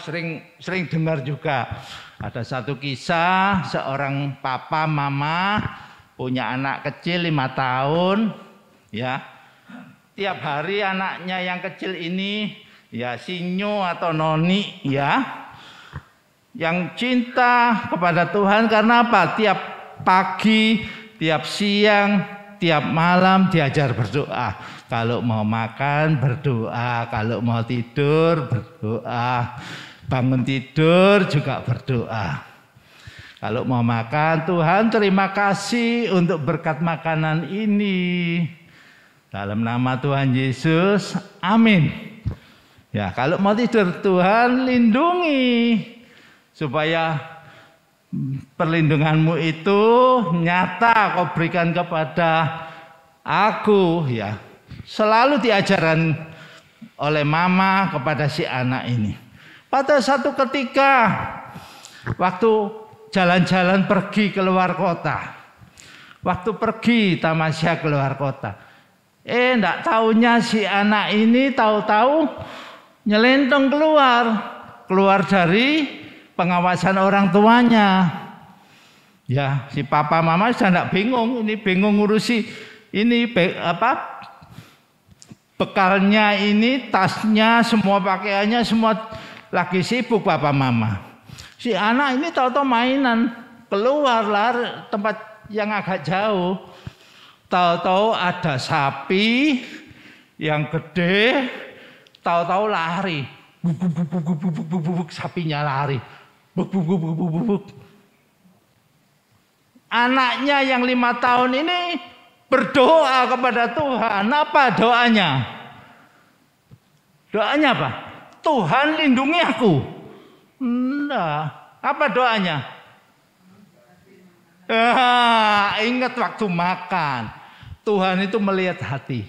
sering dengar juga. Ada satu kisah seorang papa mama punya anak kecil 5 tahun. Ya. Tiap hari anaknya yang kecil ini ya sinyo atau noni ya. Yang cinta kepada Tuhan karena apa? Tiap pagi, tiap siang, tiap malam diajar berdoa. Kalau mau makan berdoa, kalau mau tidur berdoa, bangun tidur juga berdoa. Kalau mau makan, Tuhan terima kasih untuk berkat makanan ini. Dalam nama Tuhan Yesus, amin. Ya, kalau mau tidur, Tuhan lindungi supaya perlindunganmu itu nyata kau berikan kepada aku. Ya, selalu diajarkan oleh mama kepada si anak ini. Pada satu ketika waktu jalan-jalan pergi keluar kota, waktu pergi tamasya keluar kota, enggak taunya si anak ini tahu-tahu nyelentong keluar dari pengawasan orang tuanya. Ya, si papa mama sudah enggak bingung, ini bingung ngurusi ini bekalnya ini, tasnya, semua pakaiannya semua lagi sibuk papa mama. Si anak ini tahu-tahu mainan keluar lari tempat yang agak jauh. Tahu-tahu ada sapi yang gede, tahu-tahu lari. Buk, sapinya lari. Buk. Anaknya yang 5 tahun ini berdoa kepada Tuhan. Apa doanya? Doanya apa? Tuhan lindungi aku. Enggak. Apa doanya? Ingat waktu makan. Tuhan itu melihat hati.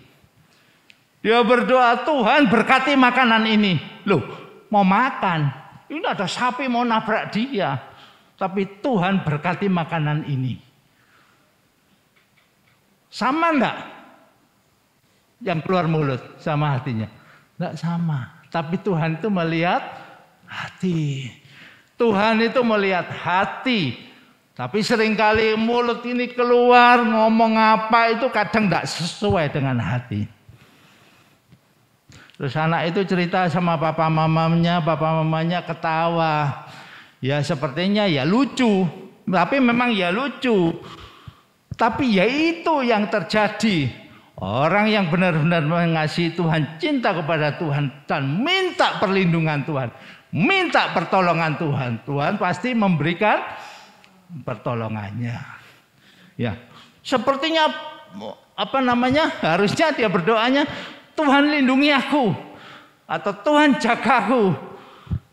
Dia berdoa, Tuhan berkati makanan ini. Loh, mau makan. Ini ada sapi mau nabrak dia. Tapi Tuhan berkati makanan ini. Sama enggak? Yang keluar mulut sama hatinya? Enggak sama. Tapi Tuhan itu melihat hati. Tuhan itu melihat hati. Tapi seringkali mulut ini keluar ngomong apa itu kadang enggak sesuai dengan hati. Terus anak itu cerita sama papa mamanya ketawa. Ya sepertinya ya lucu. Tapi memang ya lucu. Tapi ya itu yang terjadi. Orang yang benar-benar mengasihi Tuhan, cinta kepada Tuhan dan minta perlindungan Tuhan, minta pertolongan Tuhan, Tuhan pasti memberikan pertolongannya. Ya, sepertinya harusnya dia berdoanya, Tuhan lindungi aku atau Tuhan jaga aku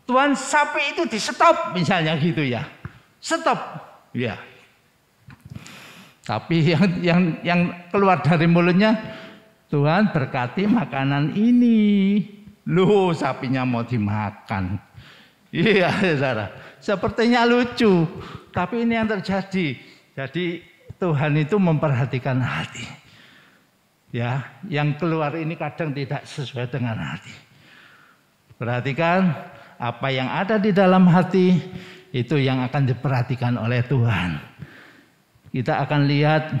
Tuhan, sapi itu di stop misalnya gitu ya. Stop. Ya. Tapi yang keluar dari mulutnya, Tuhan berkati makanan ini. Loh, sapinya mau dimakan. Iya, saudara. Sepertinya lucu, tapi ini yang terjadi. Jadi Tuhan itu memperhatikan hati. Ya, yang keluar ini kadang tidak sesuai dengan hati. Perhatikan apa yang ada di dalam hati, itu yang akan diperhatikan oleh Tuhan. Kita akan lihat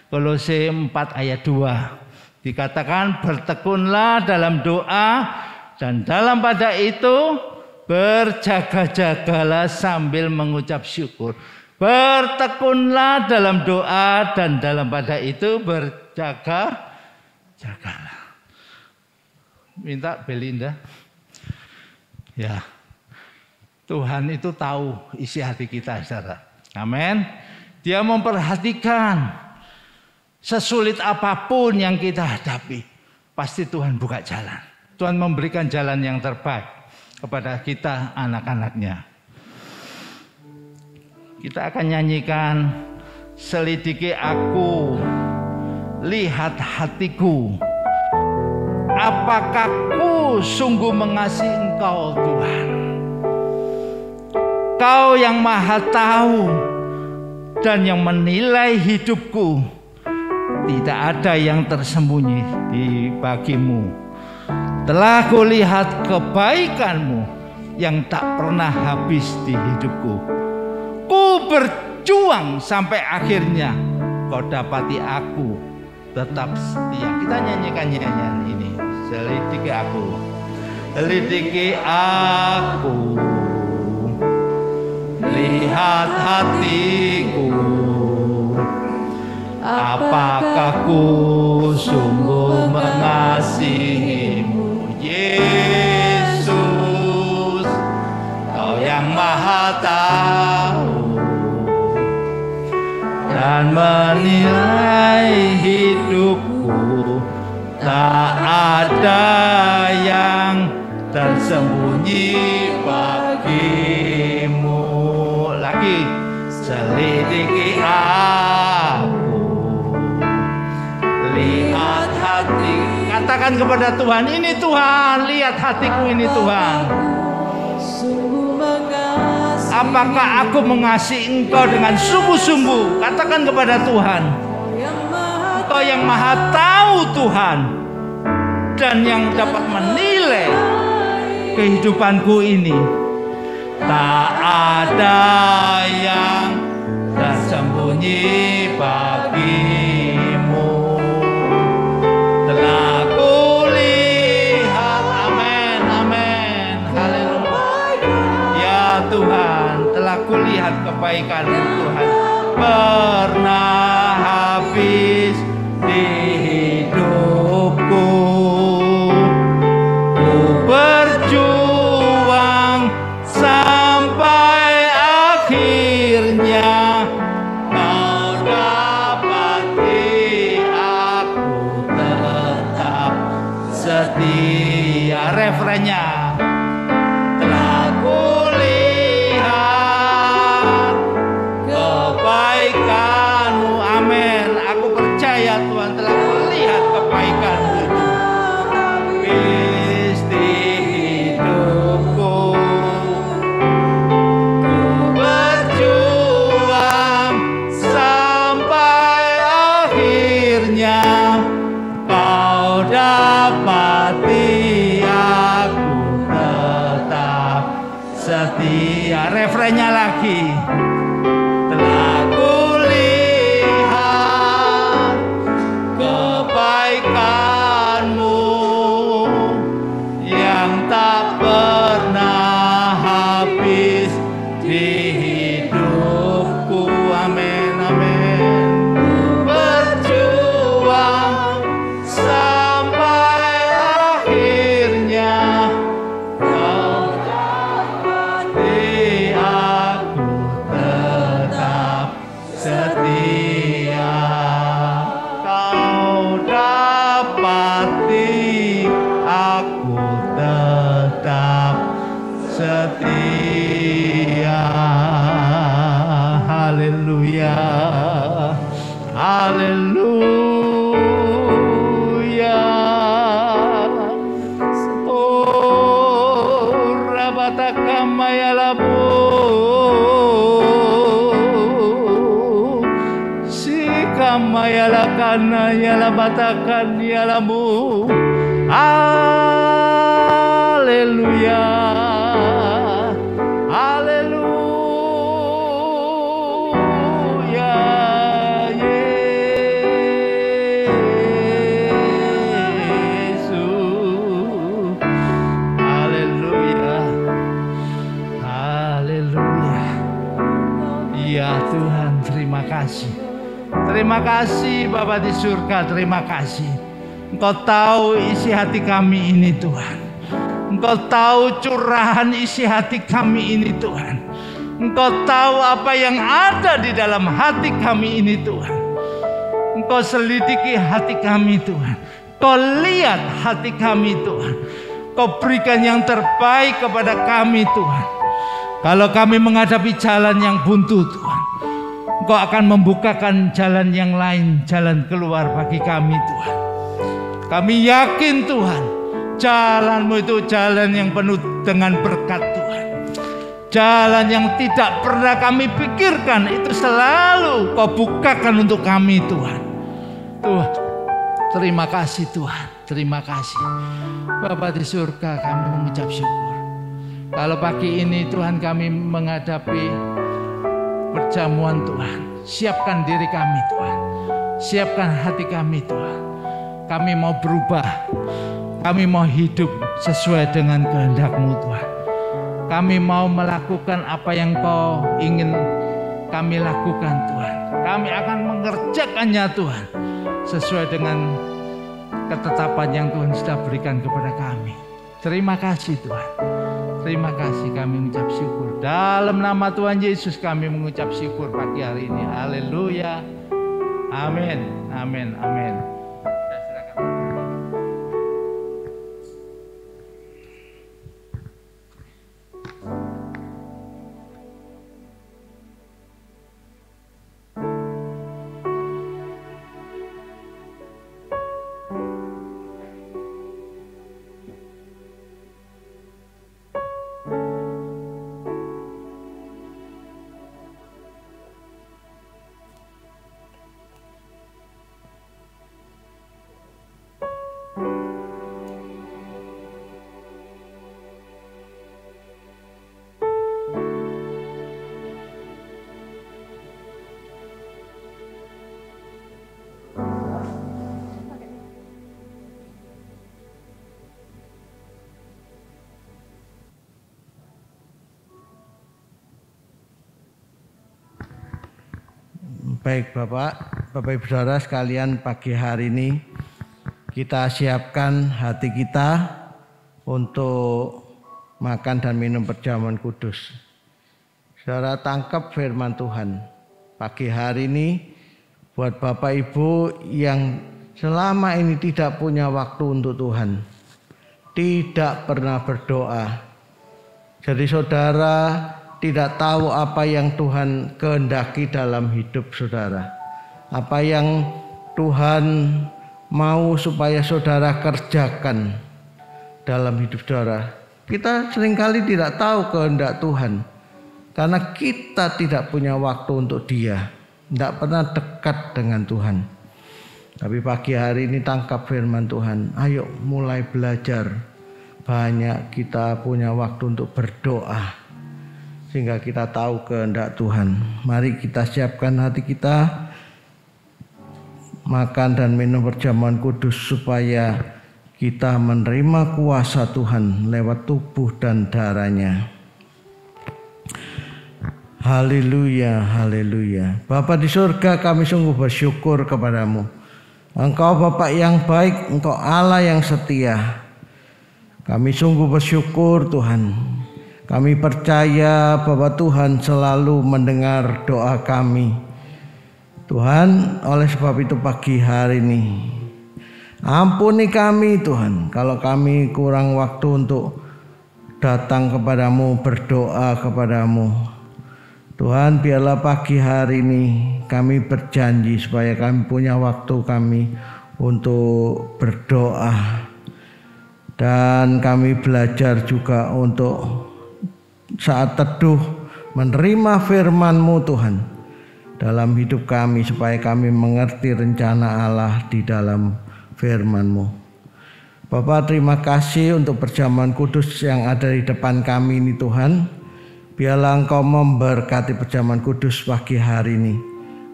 Kolose 4 ayat 2. Dikatakan, bertekunlah dalam doa, dan dalam pada itu berjaga-jagalah sambil mengucap syukur. Bertekunlah dalam doa, dan dalam pada itu berjaga-jagalah. Minta Belinda. Ya, Tuhan itu tahu isi hati kita, saudara. Amin. Dia memperhatikan sesulit apapun yang kita hadapi, pasti Tuhan buka jalan. Tuhan memberikan jalan yang terbaik kepada kita, anak-anaknya. Kita akan nyanyikan, selidiki aku, lihat hatiku. Apakah ku sungguh mengasihi Engkau, Tuhan? Kau yang maha tahu dan yang menilai hidupku. Tidak ada yang tersembunyi di bagimu. Telah kulihat kebaikanmu yang tak pernah habis di hidupku. Ku berjuang sampai akhirnya, kau dapati aku tetap setia. Kita nyanyikan nyanyian ini. Selidiki aku, selidiki aku, lihat hatiku. Apakah ku sungguh mengasihimu, Yesus? Kau yang maha tahu dan menilai hidupku. Tak ada yang tersembunyi bagimu. Lagi, selidiki aku, lihat hati. Katakan kepada Tuhan, ini Tuhan, lihat hatiku ini Tuhan. Apakah aku mengasihi Engkau dengan sungguh-sungguh? Katakan kepada Tuhan. Engkau yang maha tahu Tuhan, dan yang dapat menilai kehidupanku ini. Tak ada yang tersembunyi bagimu. Telah kulihat, amin, amin, haleluya. Ya Tuhan, telah kulihat kebaikan-Mu Tuhan, pernah habis di hidupku. Ku berjuang sampai akhirnya, kau dapati aku tetap setia. Refrennya, telah kulihat kebaikan-Mu, amin. Aku percaya Tuhan telah melihat kebaikan-Mu di hidupku. Ku berjuang sampai akhirnya, kau dapati aku tetap setia. Refrennya lagi, telah kulihat kebaikan-Mu yang tak pernah habis di hidupku, amin, amin. Berjuang sampai akhirnya, kau dapati aku hanyalah batakan dialamu. Haleluya, haleluya, Yesus. Haleluya, haleluya. Ya Tuhan, terima kasih. Terima kasih Bapa di surga, terima kasih. Engkau tahu isi hati kami ini Tuhan. Engkau tahu curahan isi hati kami ini Tuhan. Engkau tahu apa yang ada di dalam hati kami ini Tuhan. Engkau selidiki hati kami Tuhan. Kau lihat hati kami Tuhan. Kau berikan yang terbaik kepada kami Tuhan. Kalau kami menghadapi jalan yang buntu Tuhan, Engkau akan membukakan jalan yang lain, jalan keluar bagi kami Tuhan. Kami yakin Tuhan, jalan-Mu itu jalan yang penuh dengan berkat Tuhan. Jalan yang tidak pernah kami pikirkan itu selalu Kau bukakan untuk kami Tuhan. Tuhan, terima kasih Tuhan, terima kasih. Bapa di surga, kami mengucap syukur. Kalau pagi ini Tuhan kami menghadapi perjamuan Tuhan, siapkan diri kami Tuhan, siapkan hati kami Tuhan. Kami mau berubah, kami mau hidup sesuai dengan kehendak-Mu Tuhan. Kami mau melakukan apa yang Kau ingin kami lakukan Tuhan. Kami akan mengerjakannya Tuhan, sesuai dengan ketetapan yang Tuhan sudah berikan kepada kami. Terima kasih Tuhan. Terima kasih, kami mengucap syukur. Dalam nama Tuhan Yesus kami mengucap syukur pagi hari ini. Haleluya. Amin. Amin. Amin. Baik Bapak Ibu Saudara sekalian, pagi hari ini kita siapkan hati kita untuk makan dan minum perjamuan kudus. Saudara, tangkap firman Tuhan pagi hari ini buat Bapak Ibu yang selama ini tidak punya waktu untuk Tuhan, tidak pernah berdoa. Jadi saudara tidak tahu apa yang Tuhan kehendaki dalam hidup saudara, apa yang Tuhan mau supaya saudara kerjakan dalam hidup saudara. Kita seringkali tidak tahu kehendak Tuhan karena kita tidak punya waktu untuk Dia, tidak pernah dekat dengan Tuhan. Tapi pagi hari ini tangkap firman Tuhan, ayo mulai belajar. Banyak kita punya waktu untuk berdoa sehingga kita tahu kehendak Tuhan. Mari kita siapkan hati kita, makan dan minum perjamuan kudus supaya kita menerima kuasa Tuhan lewat tubuh dan darah-Nya. Haleluya, haleluya. Bapa di surga, kami sungguh bersyukur kepadamu. Engkau Bapa yang baik, Engkau Allah yang setia. Kami sungguh bersyukur Tuhan. Kami percaya bahwa Tuhan selalu mendengar doa kami. Tuhan, oleh sebab itu pagi hari ini ampuni kami Tuhan kalau kami kurang waktu untuk datang kepadamu, berdoa kepadamu. Tuhan, biarlah pagi hari ini kami berjanji supaya kami punya waktu kami untuk berdoa. Dan kami belajar juga untuk saat teduh menerima firman-Mu Tuhan. dalam hidup kami, supaya kami mengerti rencana Allah di dalam firman-Mu. Bapa, terima kasih untuk perjamuan kudus yang ada di depan kami ini Tuhan. Biarlah Engkau memberkati perjamuan kudus pagi hari ini.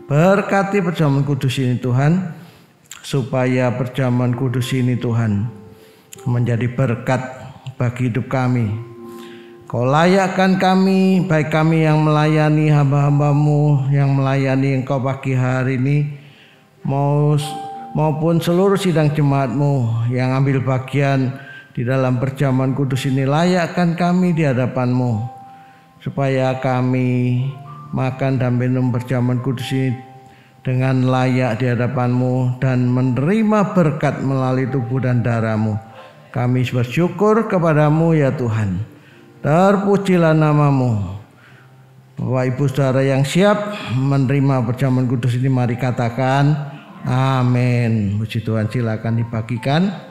Berkati perjamuan kudus ini Tuhan, supaya perjamuan kudus ini Tuhan menjadi berkat bagi hidup kami. Kau layakkan kami, baik kami yang melayani hamba-hamba-Mu, yang melayani Engkau pagi hari ini, maupun seluruh sidang jemaat-Mu yang ambil bagian di dalam perjamuan kudus ini. Layakkan kami di hadapan-Mu, supaya kami makan dan minum perjamuan kudus ini dengan layak di hadapan-Mu dan menerima berkat melalui tubuh dan darah-Mu. Kami bersyukur kepada-Mu ya Tuhan. Terpujilah nama-Mu. Bapak Ibu Saudara yang siap menerima perjamuan kudus ini, mari katakan amin. Puji Tuhan, silakan dibagikan.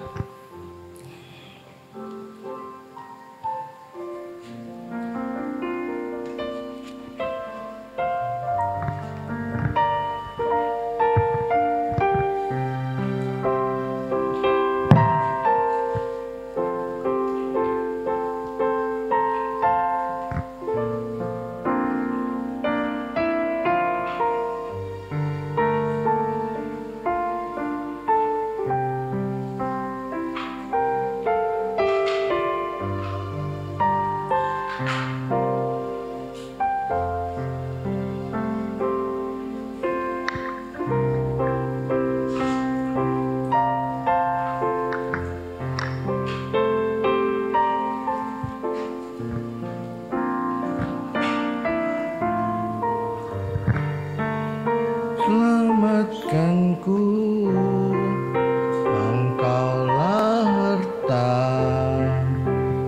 Selamatkanku, Engkaulah harta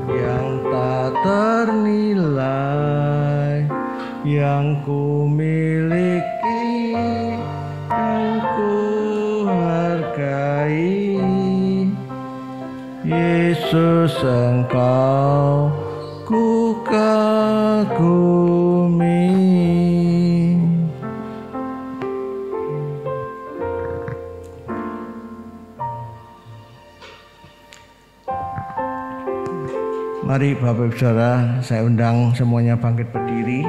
yang tak ternilai, yang ku miliki, yang ku hargai. Yesus, Engkau ku kagumi. Mari Bapak Ibu Saudara, saya undang semuanya bangkit berdiri.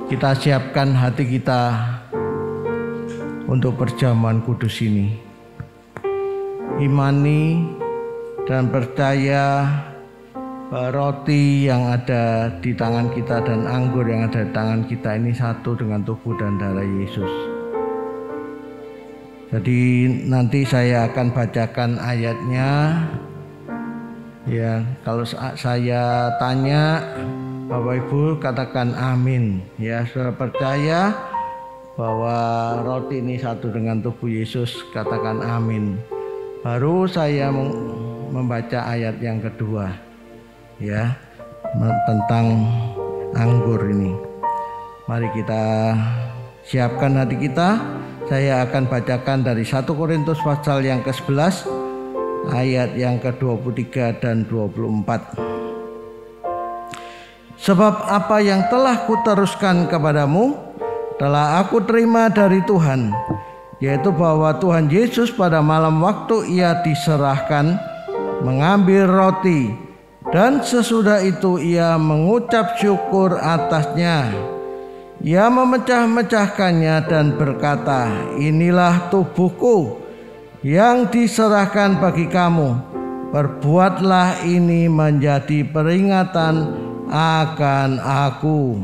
Kita siapkan hati kita untuk perjamuan kudus ini. Imani dan percaya bahwa roti yang ada di tangan kita dan anggur yang ada di tangan kita ini satu dengan tubuh dan darah Yesus. Jadi nanti saya akan bacakan ayatnya. Ya, kalau saya tanya, Bapak Ibu katakan amin. Ya, saudara percaya bahwa roti ini satu dengan tubuh Yesus, katakan amin. Baru saya membaca ayat yang kedua, ya, tentang anggur ini. Mari kita siapkan hati kita. Saya akan bacakan dari 1 Korintus pasal yang ke-11 ayat yang ke-23 dan 24. Sebab apa yang telah kuteruskan kepadamu telah aku terima dari Tuhan, yaitu bahwa Tuhan Yesus pada malam waktu ia diserahkan mengambil roti, dan sesudah itu ia mengucap syukur atasnya. Ia memecah-mecahkannya dan berkata, inilah tubuhku yang diserahkan bagi kamu. Perbuatlah ini menjadi peringatan akan aku.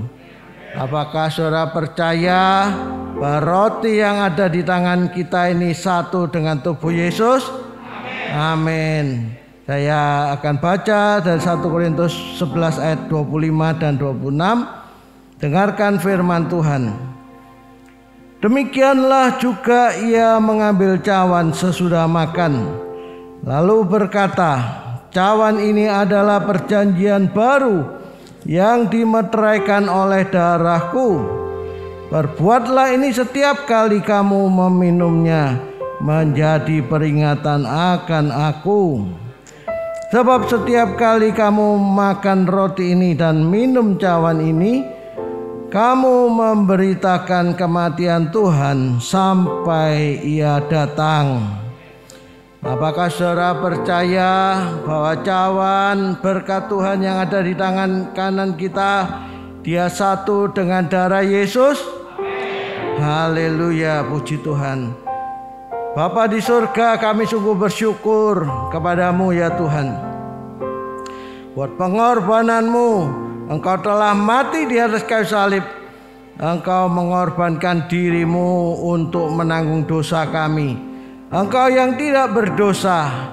Apakah saudara percaya bahwa roti yang ada di tangan kita ini satu dengan tubuh Yesus? Amin. Saya akan baca dari 1 Korintus 11 ayat 25 dan 26. Dengarkan firman Tuhan. Demikianlah juga ia mengambil cawan sesudah makan, lalu berkata, cawan ini adalah perjanjian baru yang dimeteraikan oleh darahku. Perbuatlah ini setiap kali kamu meminumnya, menjadi peringatan akan aku. Sebab setiap kali kamu makan roti ini dan minum cawan ini, Kamu memberitakan kematian Tuhan sampai Ia datang. Apakah saudara percaya bahwa cawan berkat Tuhan yang ada di tangan kanan kita, dia satu dengan darah Yesus? Haleluya, puji Tuhan. Bapa di surga, kami sungguh bersyukur kepadamu ya Tuhan. Buat pengorbananmu, Engkau telah mati di atas kayu salib. Engkau mengorbankan dirimu untuk menanggung dosa kami. Engkau yang tidak berdosa,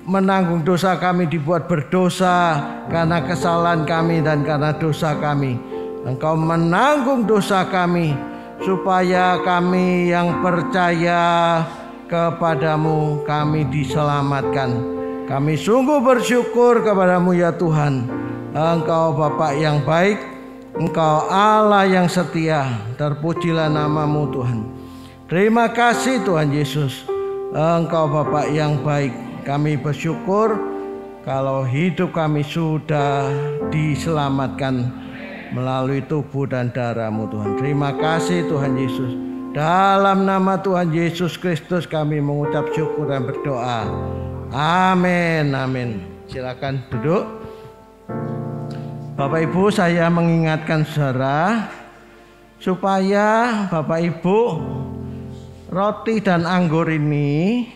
menanggung dosa kami, dibuat berdosa karena kesalahan kami dan karena dosa kami. Engkau menanggung dosa kami supaya kami yang percaya kepadamu, kami diselamatkan. Kami sungguh bersyukur kepadamu ya Tuhan. Engkau Bapa yang baik, Engkau Allah yang setia. Terpujilah namamu Tuhan. Terima kasih Tuhan Yesus. Engkau Bapa yang baik. Kami bersyukur kalau hidup kami sudah diselamatkan melalui tubuh dan darah-Mu Tuhan. Terima kasih Tuhan Yesus. Dalam nama Tuhan Yesus Kristus kami mengucap syukur dan berdoa. Amin. Amin. Silakan duduk. Bapak Ibu, saya mengingatkan saudara supaya Bapak Ibu, roti dan anggur ini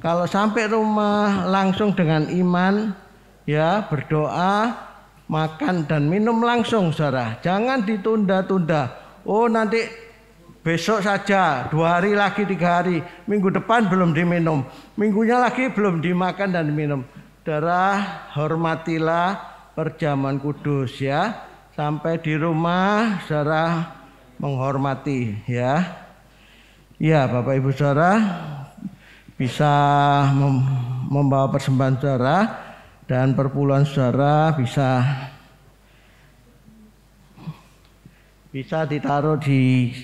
kalau sampai rumah langsung dengan iman ya, berdoa, makan dan minum langsung saudara. Jangan ditunda-tunda. Oh nanti besok saja, 2 hari lagi, 3 hari, minggu depan belum diminum, minggunya lagi belum dimakan dan minum. Saudara, hormatilah perjamuan kudus ya. Sampai di rumah saudara menghormati ya. Ya Bapak Ibu saudara bisa membawa persembahan saudara dan perpuluhan saudara bisa ditaruh di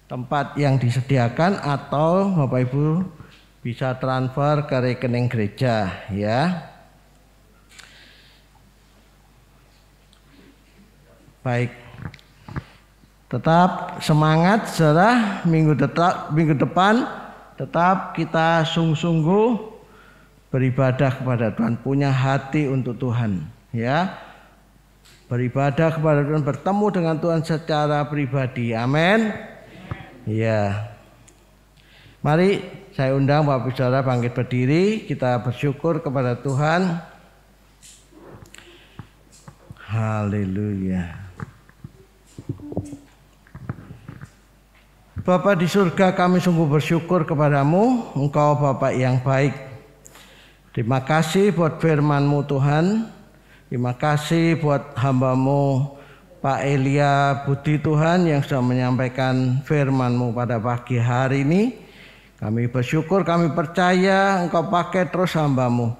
tempat yang disediakan atau Bapak Ibu bisa transfer ke rekening gereja ya. Baik. Tetap semangat saudara, minggu depan tetap kita sungguh-sungguh beribadah kepada Tuhan, punya hati untuk Tuhan ya. Beribadah kepada Tuhan, bertemu dengan Tuhan secara pribadi. Amin. Ya. Mari saya undang Bapak Saudara bangkit berdiri, kita bersyukur kepada Tuhan. Haleluya. Bapa di surga, kami sungguh bersyukur kepadamu. Engkau Bapa yang baik. Terima kasih buat firman-Mu Tuhan. Terima kasih buat hamba-Mu Pak Elia Budi Tuhan yang sudah menyampaikan firman-Mu pada pagi hari ini. Kami bersyukur, kami percaya Engkau pakai terus hamba-Mu.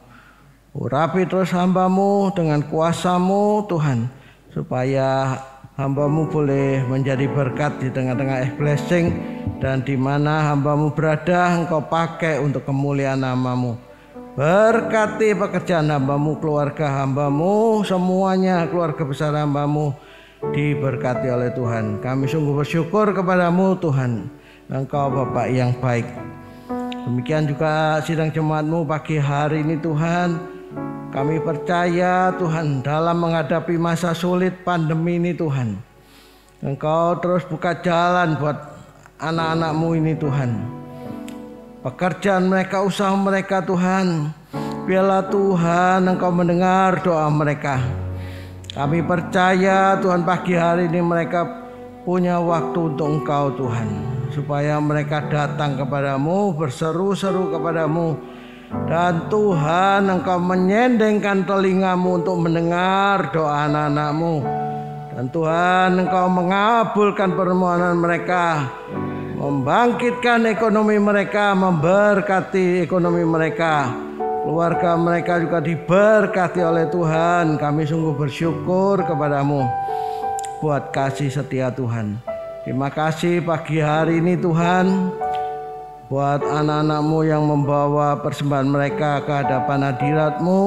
Urapi terus hamba-Mu dengan kuasa-Mu Tuhan, supaya hamba-Mu boleh menjadi berkat di tengah-tengah blessing, dan di mana hamba-Mu berada Engkau pakai untuk kemuliaan nama-Mu. Berkati pekerjaan hamba-Mu, keluarga hamba-Mu, semuanya keluarga besar hamba-Mu diberkati oleh Tuhan. Kami sungguh bersyukur kepadamu Tuhan. Engkau Bapa yang baik. Demikian juga sidang jemaat-Mu pagi hari ini Tuhan. Kami percaya Tuhan dalam menghadapi masa sulit pandemi ini Tuhan, Engkau terus buka jalan buat anak-anak-Mu ini Tuhan. Pekerjaan mereka, usaha mereka Tuhan, biarlah Tuhan Engkau mendengar doa mereka. Kami percaya Tuhan pagi hari ini mereka punya waktu untuk Engkau Tuhan, supaya mereka datang kepadamu, berseru-seru kepadamu. Dan Tuhan Engkau menyendengkan telinga-Mu untuk mendengar doa anak-anak-Mu. Dan Tuhan Engkau mengabulkan permohonan mereka, membangkitkan ekonomi mereka, memberkati ekonomi mereka. Keluarga mereka juga diberkati oleh Tuhan. Kami sungguh bersyukur kepadamu buat kasih setia Tuhan. Terima kasih pagi hari ini Tuhan, buat anak-anak-Mu yang membawa persembahan mereka ke hadapan hadirat-Mu,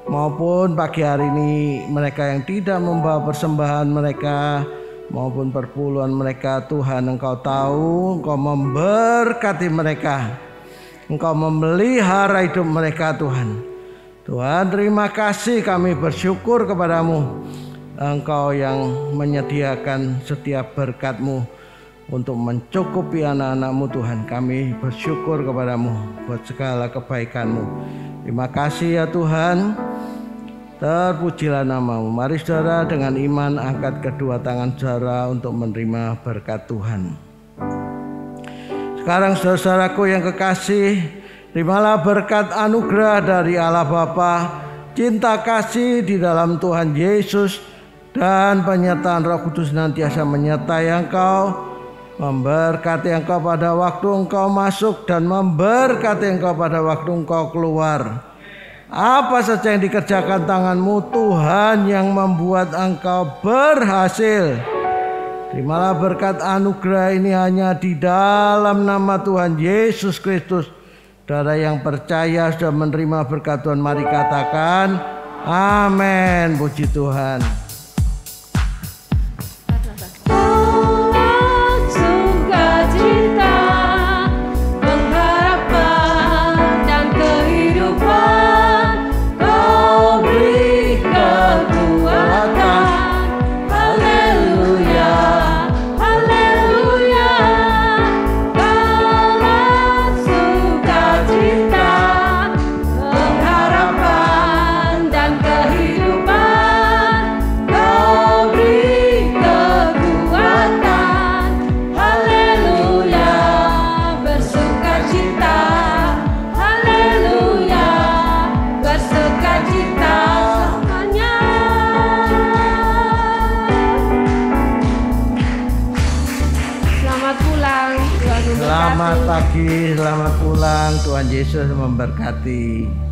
maupun pagi hari ini mereka yang tidak membawa persembahan mereka, maupun perpuluhan mereka. Tuhan, Engkau tahu, Engkau memberkati mereka, Engkau memelihara hidup mereka Tuhan. Tuhan, terima kasih, kami bersyukur kepadamu. Engkau yang menyediakan setiap berkat-Mu untuk mencukupi anak-anak-Mu Tuhan. Kami bersyukur kepadamu buat segala kebaikan-Mu. Terima kasih ya Tuhan. Terpujilah nama-Mu. Mari saudara dengan iman angkat kedua tangan saudara untuk menerima berkat Tuhan. Sekarang saudaraku yang kekasih, terimalah berkat anugerah dari Allah Bapa, cinta kasih di dalam Tuhan Yesus, dan penyertaan Roh Kudus senantiasa menyertai engkau, memberkati engkau pada waktu engkau masuk dan memberkati engkau pada waktu engkau keluar. Apa saja yang dikerjakan tanganmu, Tuhan yang membuat engkau berhasil. Terimalah berkat anugerah ini hanya di dalam nama Tuhan Yesus Kristus. Saudara yang percaya sudah menerima berkat Tuhan, mari katakan amin. Puji Tuhan. Selamat pagi, selamat pulang. Tuhan Yesus memberkati.